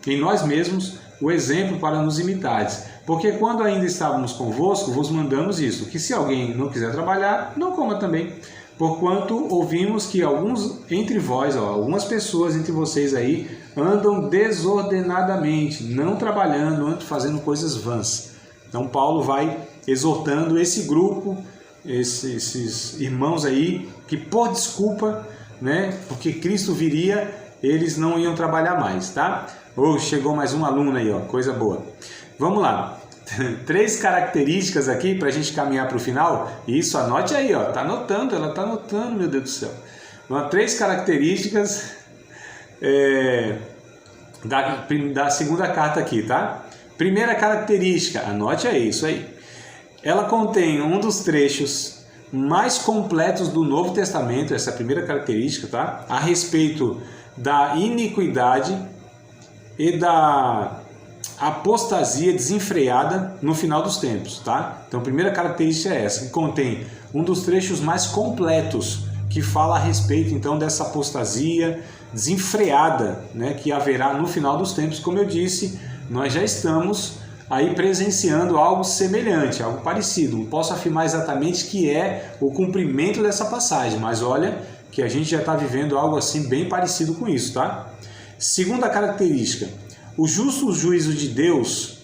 em nós mesmos, o exemplo para nos imitardes. Porque quando ainda estávamos convosco, vos mandamos isso, que se alguém não quiser trabalhar, não coma também. Porquanto ouvimos que alguns entre vós, algumas pessoas entre vocês aí, andam desordenadamente, não trabalhando, andam fazendo coisas vãs. Então Paulo vai exortando esse grupo, esses irmãos aí, que por desculpa, né, porque Cristo viria, eles não iam trabalhar mais, tá? Chegou mais um aluno aí, ó, coisa boa. Vamos lá. 3 características aqui para a gente caminhar para o final. Isso, anote aí, ó. Tá anotando, ela tá anotando, meu Deus do céu. Então, 3 características da segunda carta aqui, tá? Primeira característica, anote aí, isso aí. Ela contém um dos trechos mais completos do Novo Testamento, essa é a primeira característica, tá? A respeito da iniquidade e da apostasia desenfreada no final dos tempos, tá? Então a primeira característica é essa, que contém um dos trechos mais completos que fala a respeito então dessa apostasia desenfreada, né, que haverá no final dos tempos. Como eu disse, nós já estamos aí presenciando algo semelhante, algo parecido. Não posso afirmar exatamente que é o cumprimento dessa passagem, mas olha que a gente já está vivendo algo assim bem parecido com isso, tá? Segunda característica, o justo juízo de Deus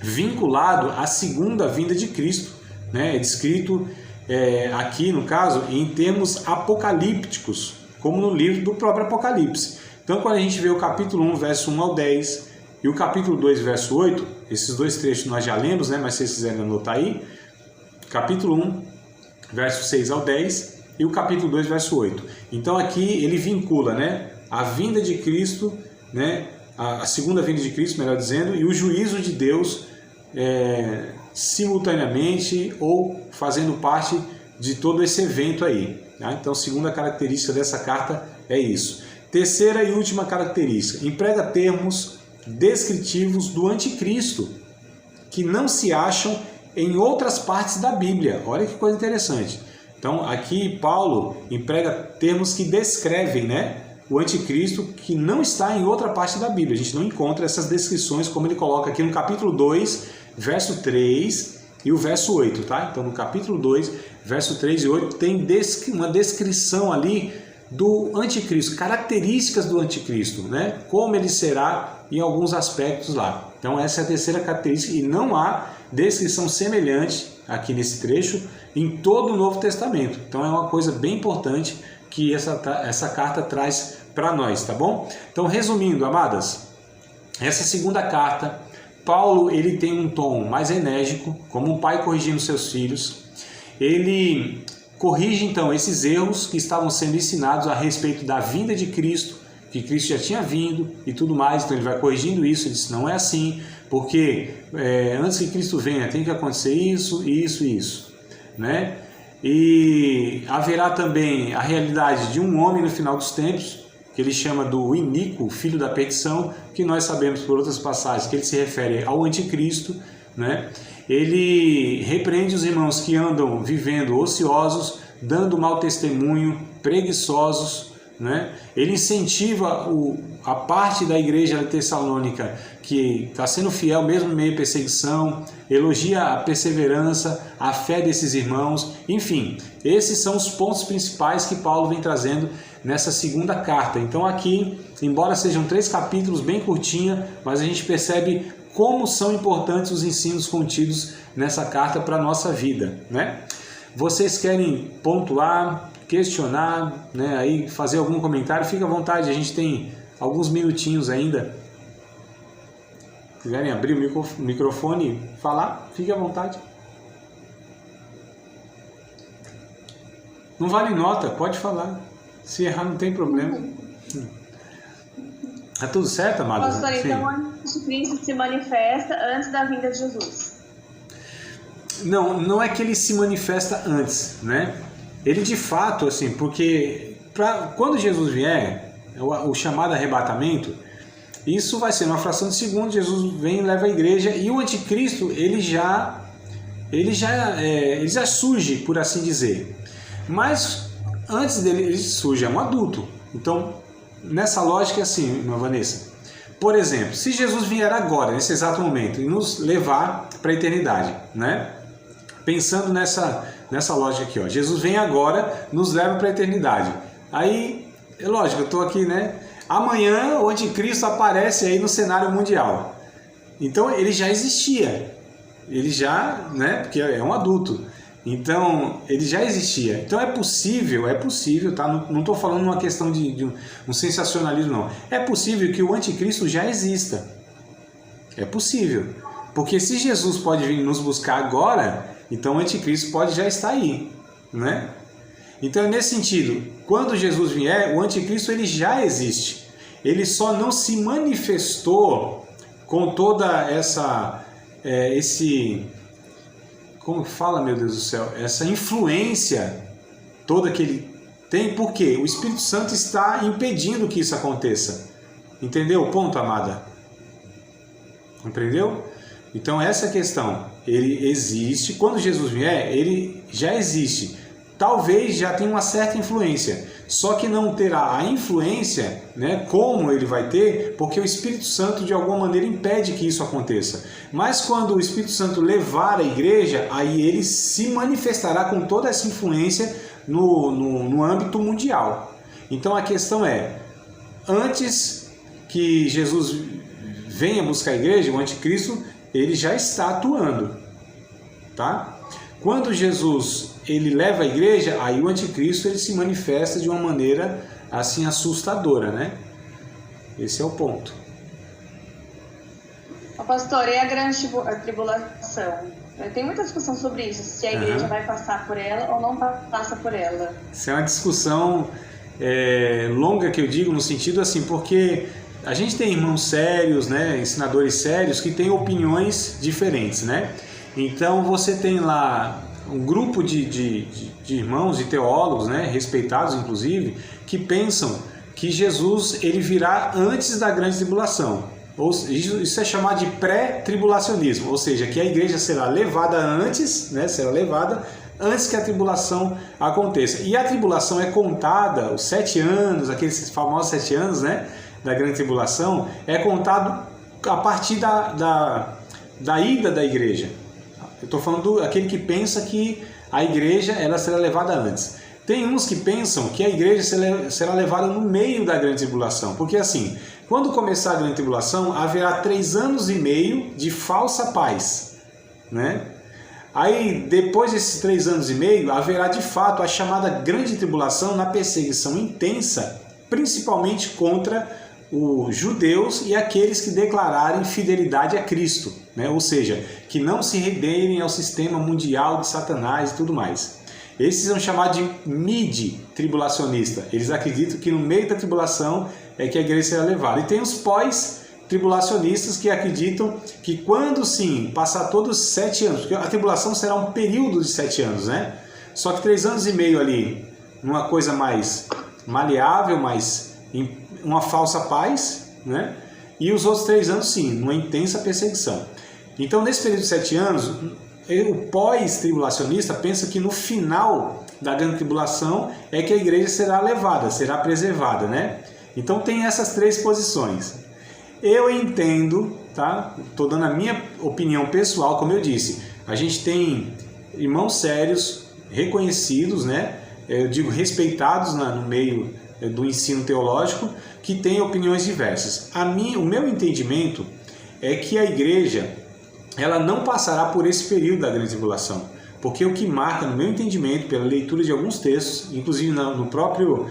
vinculado à segunda vinda de Cristo, né? É descrito aqui, no caso, em termos apocalípticos, como no livro do próprio Apocalipse. Então, quando a gente vê o capítulo 1, verso 1 ao 10, e o capítulo 2, verso 8, esses 2 trechos nós já lemos, né? Mas se vocês quiserem anotar aí, capítulo 1, verso 6 ao 10, e o capítulo 2, verso 8. Então, aqui ele vincula, né, a vinda de Cristo, né, a segunda vinda de Cristo, melhor dizendo, e o juízo de Deus simultaneamente ou fazendo parte de todo esse evento aí. Tá? Então, segunda característica dessa carta é isso. Terceira e última característica, emprega termos descritivos do anticristo, que não se acham em outras partes da Bíblia. Olha que coisa interessante. Então, aqui Paulo emprega termos que descrevem, né, o anticristo, que não está em outra parte da Bíblia. A gente não encontra essas descrições como ele coloca aqui no capítulo 2, verso 3 e o verso 8, tá? Então, no capítulo 2, verso 3 e 8, tem uma descrição ali do anticristo, características do anticristo, né? Como ele será em alguns aspectos lá. Então, essa é a terceira característica, e não há descrição semelhante aqui nesse trecho em todo o Novo Testamento. Então, é uma coisa bem importante que essa carta traz para nós, tá bom? Então, resumindo, amadas, essa segunda carta, Paulo ele tem um tom mais enérgico, como um pai corrigindo seus filhos. Ele corrige então esses erros que estavam sendo ensinados a respeito da vinda de Cristo, que Cristo já tinha vindo e tudo mais. Então ele vai corrigindo isso. Ele diz, não é assim, porque antes que Cristo venha tem que acontecer isso, isso e isso, né? E haverá também a realidade de um homem no final dos tempos, que ele chama do iníquo, filho da perdição, que nós sabemos por outras passagens que ele se refere ao anticristo, né? Ele repreende os irmãos que andam vivendo ociosos, dando mau testemunho, preguiçosos, né? Ele incentiva a parte da igreja tessalônica que está sendo fiel mesmo em meio à perseguição, elogia a perseverança, a fé desses irmãos. Enfim, esses são os pontos principais que Paulo vem trazendo nessa segunda carta. Então aqui, embora sejam 3 capítulos bem curtinha, mas a gente percebe como são importantes os ensinos contidos nessa carta para a nossa vida, né? Vocês querem pontuar, questionar, né, aí fazer algum comentário, fica à vontade, a gente tem alguns minutinhos ainda. Se quiserem abrir o microfone e falar, fique à vontade. Não vale nota, pode falar. Se errar não tem problema. Tá tudo certo, amado? Pastor, então o anticristo se manifesta antes da vinda de Jesus. Não é que ele se manifesta antes, né? Ele de fato, assim, porque quando Jesus vier, o chamado arrebatamento, isso vai ser uma fração de segundo, Jesus vem e leva a igreja, e o anticristo, ele já surge, por assim dizer. Mas antes dele, ele surge, é um adulto. Então, nessa lógica é assim, irmã Vanessa. Por exemplo, se Jesus vier agora, nesse exato momento, e nos levar para a eternidade, né? Pensando nessa lógica aqui, ó. Jesus vem agora, nos leva para a eternidade. Aí, é lógico, eu estou aqui, né? Amanhã o anticristo aparece aí no cenário mundial. Então, ele já existia. Ele já, né? Porque é um adulto. Então, ele já existia. Então, é possível, tá? Não estou falando uma questão de um sensacionalismo, não. É possível que o anticristo já exista. É possível. Porque se Jesus pode vir nos buscar agora, então o anticristo pode já estar aí, né? Então, nesse sentido, quando Jesus vier, o anticristo ele já existe. Ele só não se manifestou com toda como fala, meu Deus do céu, essa influência toda que ele tem, porque o Espírito Santo está impedindo que isso aconteça. Entendeu o ponto, amada? Entendeu? Então essa questão, ele existe, quando Jesus vier, ele já existe. Talvez já tenha uma certa influência, só que não terá a influência, né, como ele vai ter, porque o Espírito Santo de alguma maneira impede que isso aconteça. Mas quando o Espírito Santo levar a igreja, aí ele se manifestará com toda essa influência no âmbito mundial. Então a questão é, antes que Jesus venha buscar a igreja, o anticristo, ele já está atuando, tá? Quando Jesus ele leva a igreja, aí o anticristo ele se manifesta de uma maneira assim assustadora, né? Esse é o ponto. Pastor, e a grande tribulação? Tem muita discussão sobre isso, se a igreja vai passar por ela ou não passa por ela. Isso é uma discussão longa, que eu digo, no sentido assim, porque a gente tem irmãos sérios, né, ensinadores sérios, que têm opiniões diferentes, né? Então você tem lá um grupo de irmãos e teólogos, né, respeitados inclusive, que pensam que Jesus ele virá antes da grande tribulação. Isso é chamado de pré-tribulacionismo, ou seja, que a igreja será levada antes, né, será levada antes que a tribulação aconteça. E a tribulação é contada, os 7 anos, aqueles famosos 7 anos, né, da grande tribulação, é contado a partir da ida da igreja. Eu estou falando daquele que pensa que a igreja ela será levada antes. Tem uns que pensam que a igreja será levada no meio da grande tribulação, porque assim, quando começar a grande tribulação, haverá 3 anos e meio de falsa paz, né? Aí, depois desses 3 anos e meio, haverá de fato a chamada grande tribulação na perseguição intensa, principalmente contra os judeus e aqueles que declararem fidelidade a Cristo, né? Ou seja, que não se renderem ao sistema mundial de Satanás e tudo mais. Esses são chamados de mid-tribulacionista. Eles acreditam que no meio da tribulação é que a igreja será levada. E tem os pós-tribulacionistas que acreditam que quando sim passar todos os 7 anos, porque a tribulação será um período de 7 anos, né? Só que 3 anos e meio ali, numa coisa mais maleável, mais uma falsa paz, né? E os outros 3 anos sim, numa intensa perseguição. Então nesse período de 7 anos, o pós-tribulacionista pensa que no final da grande tribulação é que a igreja será levada, será preservada, né? Então tem essas 3 posições. Eu entendo, tá? Estou dando a minha opinião pessoal, como eu disse. A gente tem irmãos sérios, reconhecidos, né? Eu digo respeitados no meio do ensino teológico, que têm opiniões diversas. O meu entendimento é que a igreja ela não passará por esse período da grande tribulação. Porque o que marca, no meu entendimento, pela leitura de alguns textos, inclusive no próprio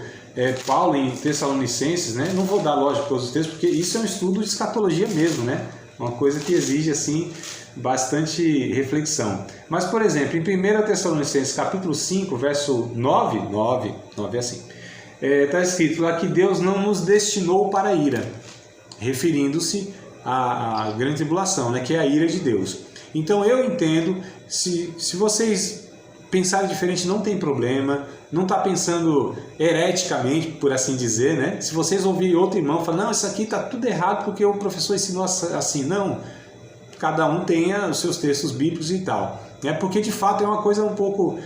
Paulo em Tessalonicenses, né? Não vou dar lógica todos os textos, porque isso é um estudo de escatologia mesmo, né? Uma coisa que exige, assim, bastante reflexão. Mas, por exemplo, em 1 Tessalonicenses, capítulo 5, verso 9 é assim, está escrito lá que Deus não nos destinou para a ira, referindo-se à grande tribulação, né? Que é a ira de Deus. Então, eu entendo, se vocês pensarem diferente, não tem problema, não está pensando hereticamente, por assim dizer, né? Se vocês ouvirem outro irmão falar, não, isso aqui está tudo errado porque o professor ensinou assim, não, cada um tenha os seus textos bíblicos e tal, né? Porque de fato é uma coisa um pouco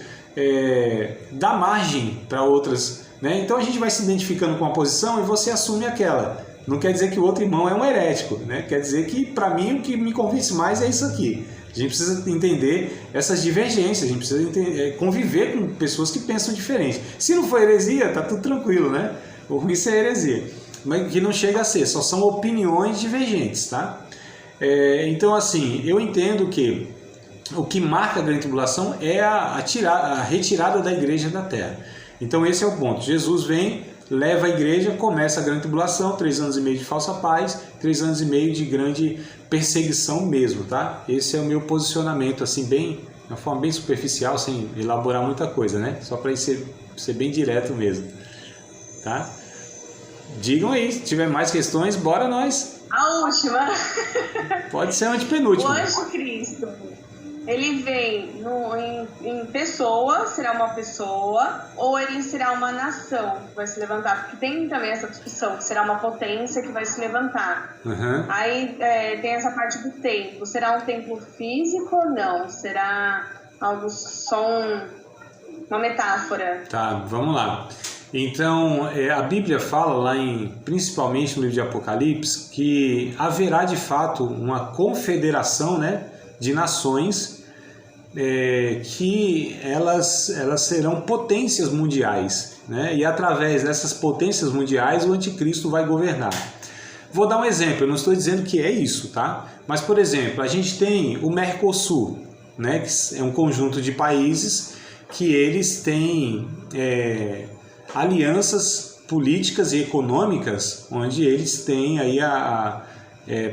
dá margem para outras, né? Então a gente vai se identificando com a posição e você assume aquela. Não quer dizer que o outro irmão é um herético, né? Quer dizer que, para mim, o que me convence mais é isso aqui. A gente precisa entender essas divergências, a gente precisa conviver com pessoas que pensam diferente. Se não for heresia, tá tudo tranquilo, né? O ruim é heresia, mas que não chega a ser, só são opiniões divergentes, tá? Então, assim, eu entendo que o que marca a grande tribulação é a retirada da igreja da terra. Então, esse é o ponto. Jesus vem, leva a igreja, começa a grande tribulação, 3 anos e meio de falsa paz, 3 anos e meio de grande perseguição mesmo, tá? Esse é o meu posicionamento, assim, de uma forma bem superficial, sem elaborar muita coisa, né? Só para ser bem direto mesmo, tá? Digam aí, se tiver mais questões, bora nós. A última. Pode ser a antepenúltima. O anticristo, ele vem em pessoa, será uma pessoa, ou ele será uma nação que vai se levantar? Porque tem também essa discussão, que será uma potência que vai se levantar. Uhum. Aí tem essa parte do templo. Será um templo físico ou não? Será algo só uma metáfora? Tá, vamos lá. Então, a Bíblia fala lá, principalmente no livro de Apocalipse, que haverá de fato uma confederação, né, de nações que elas serão potências mundiais, né? E através dessas potências mundiais o anticristo vai governar. Vou dar um exemplo, eu não estou dizendo que é isso, tá? Mas, por exemplo, a gente tem o Mercosul, né? Que é um conjunto de países que eles têm alianças políticas e econômicas, onde eles têm aí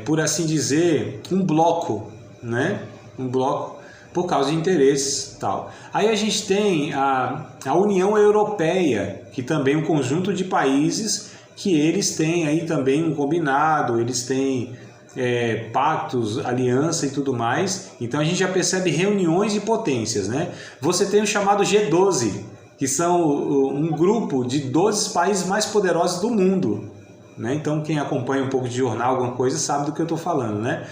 por assim dizer, um bloco, né? Um bloco por causa de interesses, tal. Aí a gente tem a União Europeia, que também é um conjunto de países que eles têm aí também um combinado, eles têm pactos, aliança e tudo mais. Então a gente já percebe reuniões de potências, né? Você tem o chamado G12, que são um grupo de 12 países mais poderosos do mundo, né? Então quem acompanha um pouco de jornal, alguma coisa, sabe do que eu estou falando, né?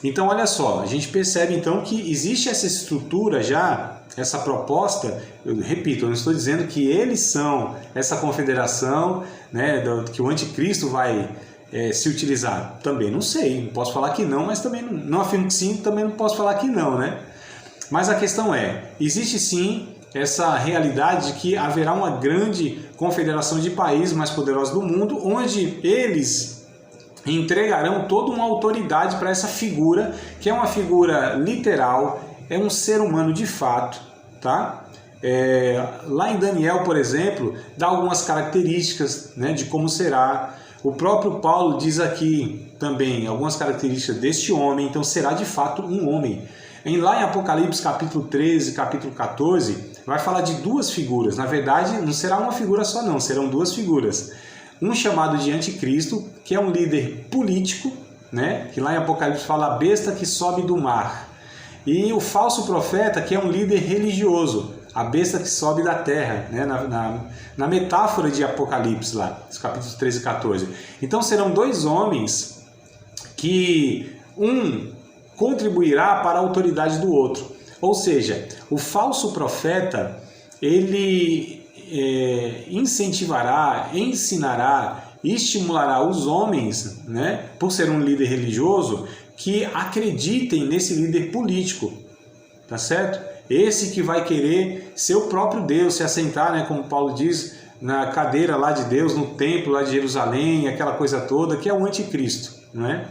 Então, olha só, a gente percebe então que existe essa estrutura já, essa proposta, eu repito, eu não estou dizendo que eles são essa confederação, né, que o anticristo vai se utilizar. Também não sei, não posso falar que não, mas também não afirmo que sim, também não posso falar que não, né? Mas a questão existe sim essa realidade de que haverá uma grande confederação de países mais poderosos do mundo, onde eles entregarão toda uma autoridade para essa figura, que é uma figura literal, é um ser humano de fato, tá? Lá em Daniel, por exemplo, dá algumas características, né, de como será. O próprio Paulo diz aqui também algumas características deste homem, então será de fato um homem. Lá em Apocalipse capítulo 13, capítulo 14, vai falar de 2 figuras. Na verdade, não será uma figura só não, serão 2 figuras. Um chamado de anticristo, que é um líder político, né? Que lá em Apocalipse fala a besta que sobe do mar. E o falso profeta, que é um líder religioso, a besta que sobe da terra, né? Na metáfora de Apocalipse lá, os capítulos 13 e 14. Então serão 2 homens que um contribuirá para a autoridade do outro. Ou seja, o falso profeta, ele incentivará, ensinará, estimulará os homens, né, por ser um líder religioso, que acreditem nesse líder político, tá certo? Esse que vai querer ser o próprio Deus, se assentar, né, como Paulo diz, na cadeira lá de Deus, no templo lá de Jerusalém, aquela coisa toda, que é o anticristo, não é?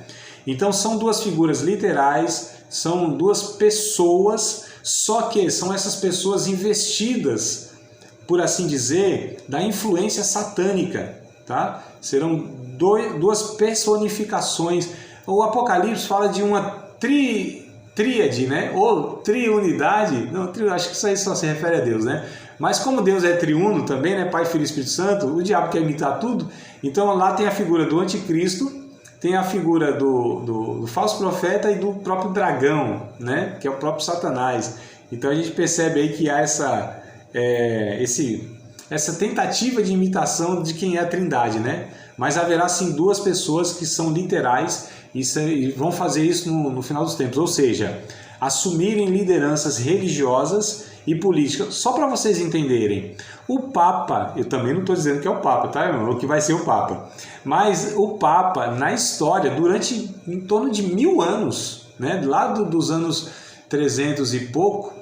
Então são 2 figuras literais, são 2 pessoas, Só que são essas pessoas investidas, por assim dizer, da influência satânica, tá? Serão duas personificações. O Apocalipse fala de uma tríade, né? Ou triunidade. Não, acho que isso aí só se refere a Deus, né? Mas como Deus é triuno também, né? Pai, Filho e Espírito Santo, o diabo quer imitar tudo. Então lá tem a figura do anticristo, tem a figura do falso profeta e do próprio dragão, né? Que é o próprio Satanás. Então a gente percebe aí que há essa tentativa de imitação de quem é a Trindade, né? Mas haverá sim duas pessoas que são literais e vão fazer isso no final dos tempos, ou seja, assumirem lideranças religiosas e políticas. Só para vocês entenderem, o Papa, eu também não estou dizendo que é o Papa, tá, irmão? O que vai ser o Papa. Mas o Papa, na história, durante em torno de 1000 anos, né? Lá dos anos 300 e pouco,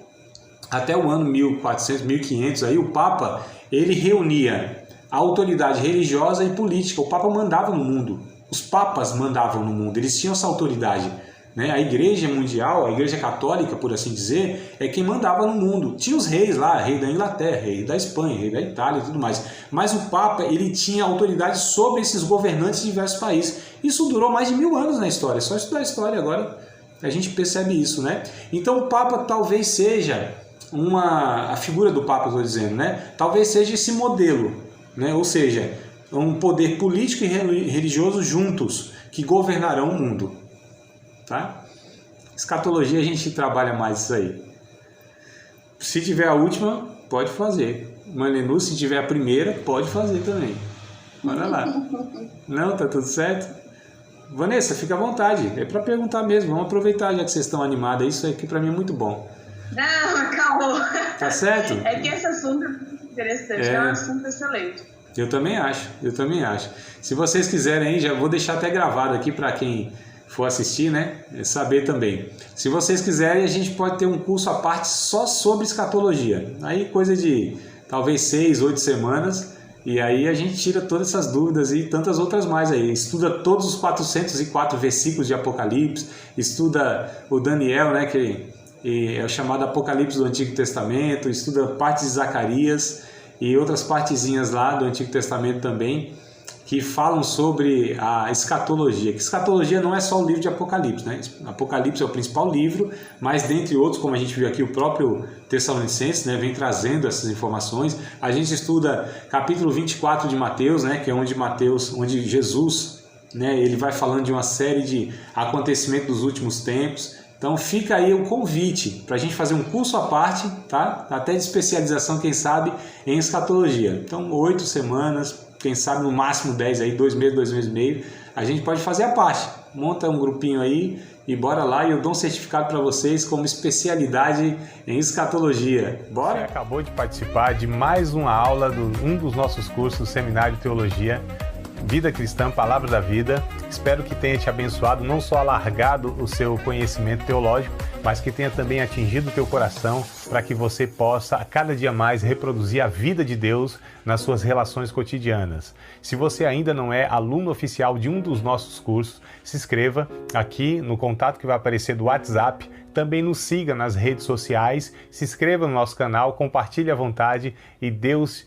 até o ano 1400, 1500, aí o Papa, ele reunia a autoridade religiosa e política. O Papa mandava no mundo. Os papas mandavam no mundo, eles tinham essa autoridade, né? A Igreja Mundial, a Igreja Católica, por assim dizer, é quem mandava no mundo. Tinha os reis lá, rei da Inglaterra, rei da Espanha, rei da Itália e tudo mais. Mas o Papa, ele tinha autoridade sobre esses governantes de diversos países. Isso durou mais de 1000 anos na história. É só estudar a história agora a gente percebe isso, né? Então o Papa talvez seja a figura do Papa, estou dizendo, né? Talvez seja esse modelo, né? Ou seja, um poder político e religioso juntos que governarão o mundo, tá? Escatologia a gente trabalha mais isso aí. Se tiver a última, pode fazer. Manenu, se tiver a primeira, pode fazer também. Bora lá. Não, tá tudo certo? Vanessa, fica à vontade. É para perguntar mesmo. Vamos aproveitar já que vocês estão animados. Isso aqui para mim é muito bom. Não, calma. Tá certo? É que esse assunto é muito interessante. É um assunto excelente. Eu também acho. Se vocês quiserem aí, já vou deixar até gravado aqui para quem for assistir, né? Saber também. Se vocês quiserem, a gente pode ter um curso à parte só sobre escatologia. Aí coisa de talvez 6, 8 semanas. E aí a gente tira todas essas dúvidas e tantas outras mais aí. Estuda todos os 404 versículos de Apocalipse. Estuda o Daniel, né? Que é o chamado Apocalipse do Antigo Testamento. Estuda partes de Zacarias e outras partezinhas lá do Antigo Testamento também, que falam sobre a escatologia. Que escatologia não é só o livro de Apocalipse, né? Apocalipse é o principal livro, mas dentre outros, como a gente viu aqui, o próprio Tessalonicenses, né, vem trazendo essas informações. A gente estuda capítulo 24 de Mateus, né, que é onde Jesus, né, ele vai falando de uma série de acontecimentos dos últimos tempos. Então fica aí o convite para a gente fazer um curso à parte, tá? Até de especialização, quem sabe, em escatologia. Então 8 semanas, quem sabe no máximo 10 aí, 2 meses, 2 meses e meio, a gente pode fazer a parte. Monta um grupinho aí e bora lá, e eu dou um certificado para vocês como especialidade em escatologia. Bora? Você acabou de participar de mais uma aula de um dos nossos cursos, Seminário de Teologia, Vida Cristã, Palavra da Vida. Espero que tenha te abençoado, não só alargado o seu conhecimento teológico, mas que tenha também atingido o teu coração para que você possa a cada dia mais reproduzir a vida de Deus nas suas relações cotidianas. Se você ainda não é aluno oficial de um dos nossos cursos, se inscreva aqui no contato que vai aparecer do WhatsApp. Também nos siga nas redes sociais, se inscreva no nosso canal, compartilhe à vontade e Deus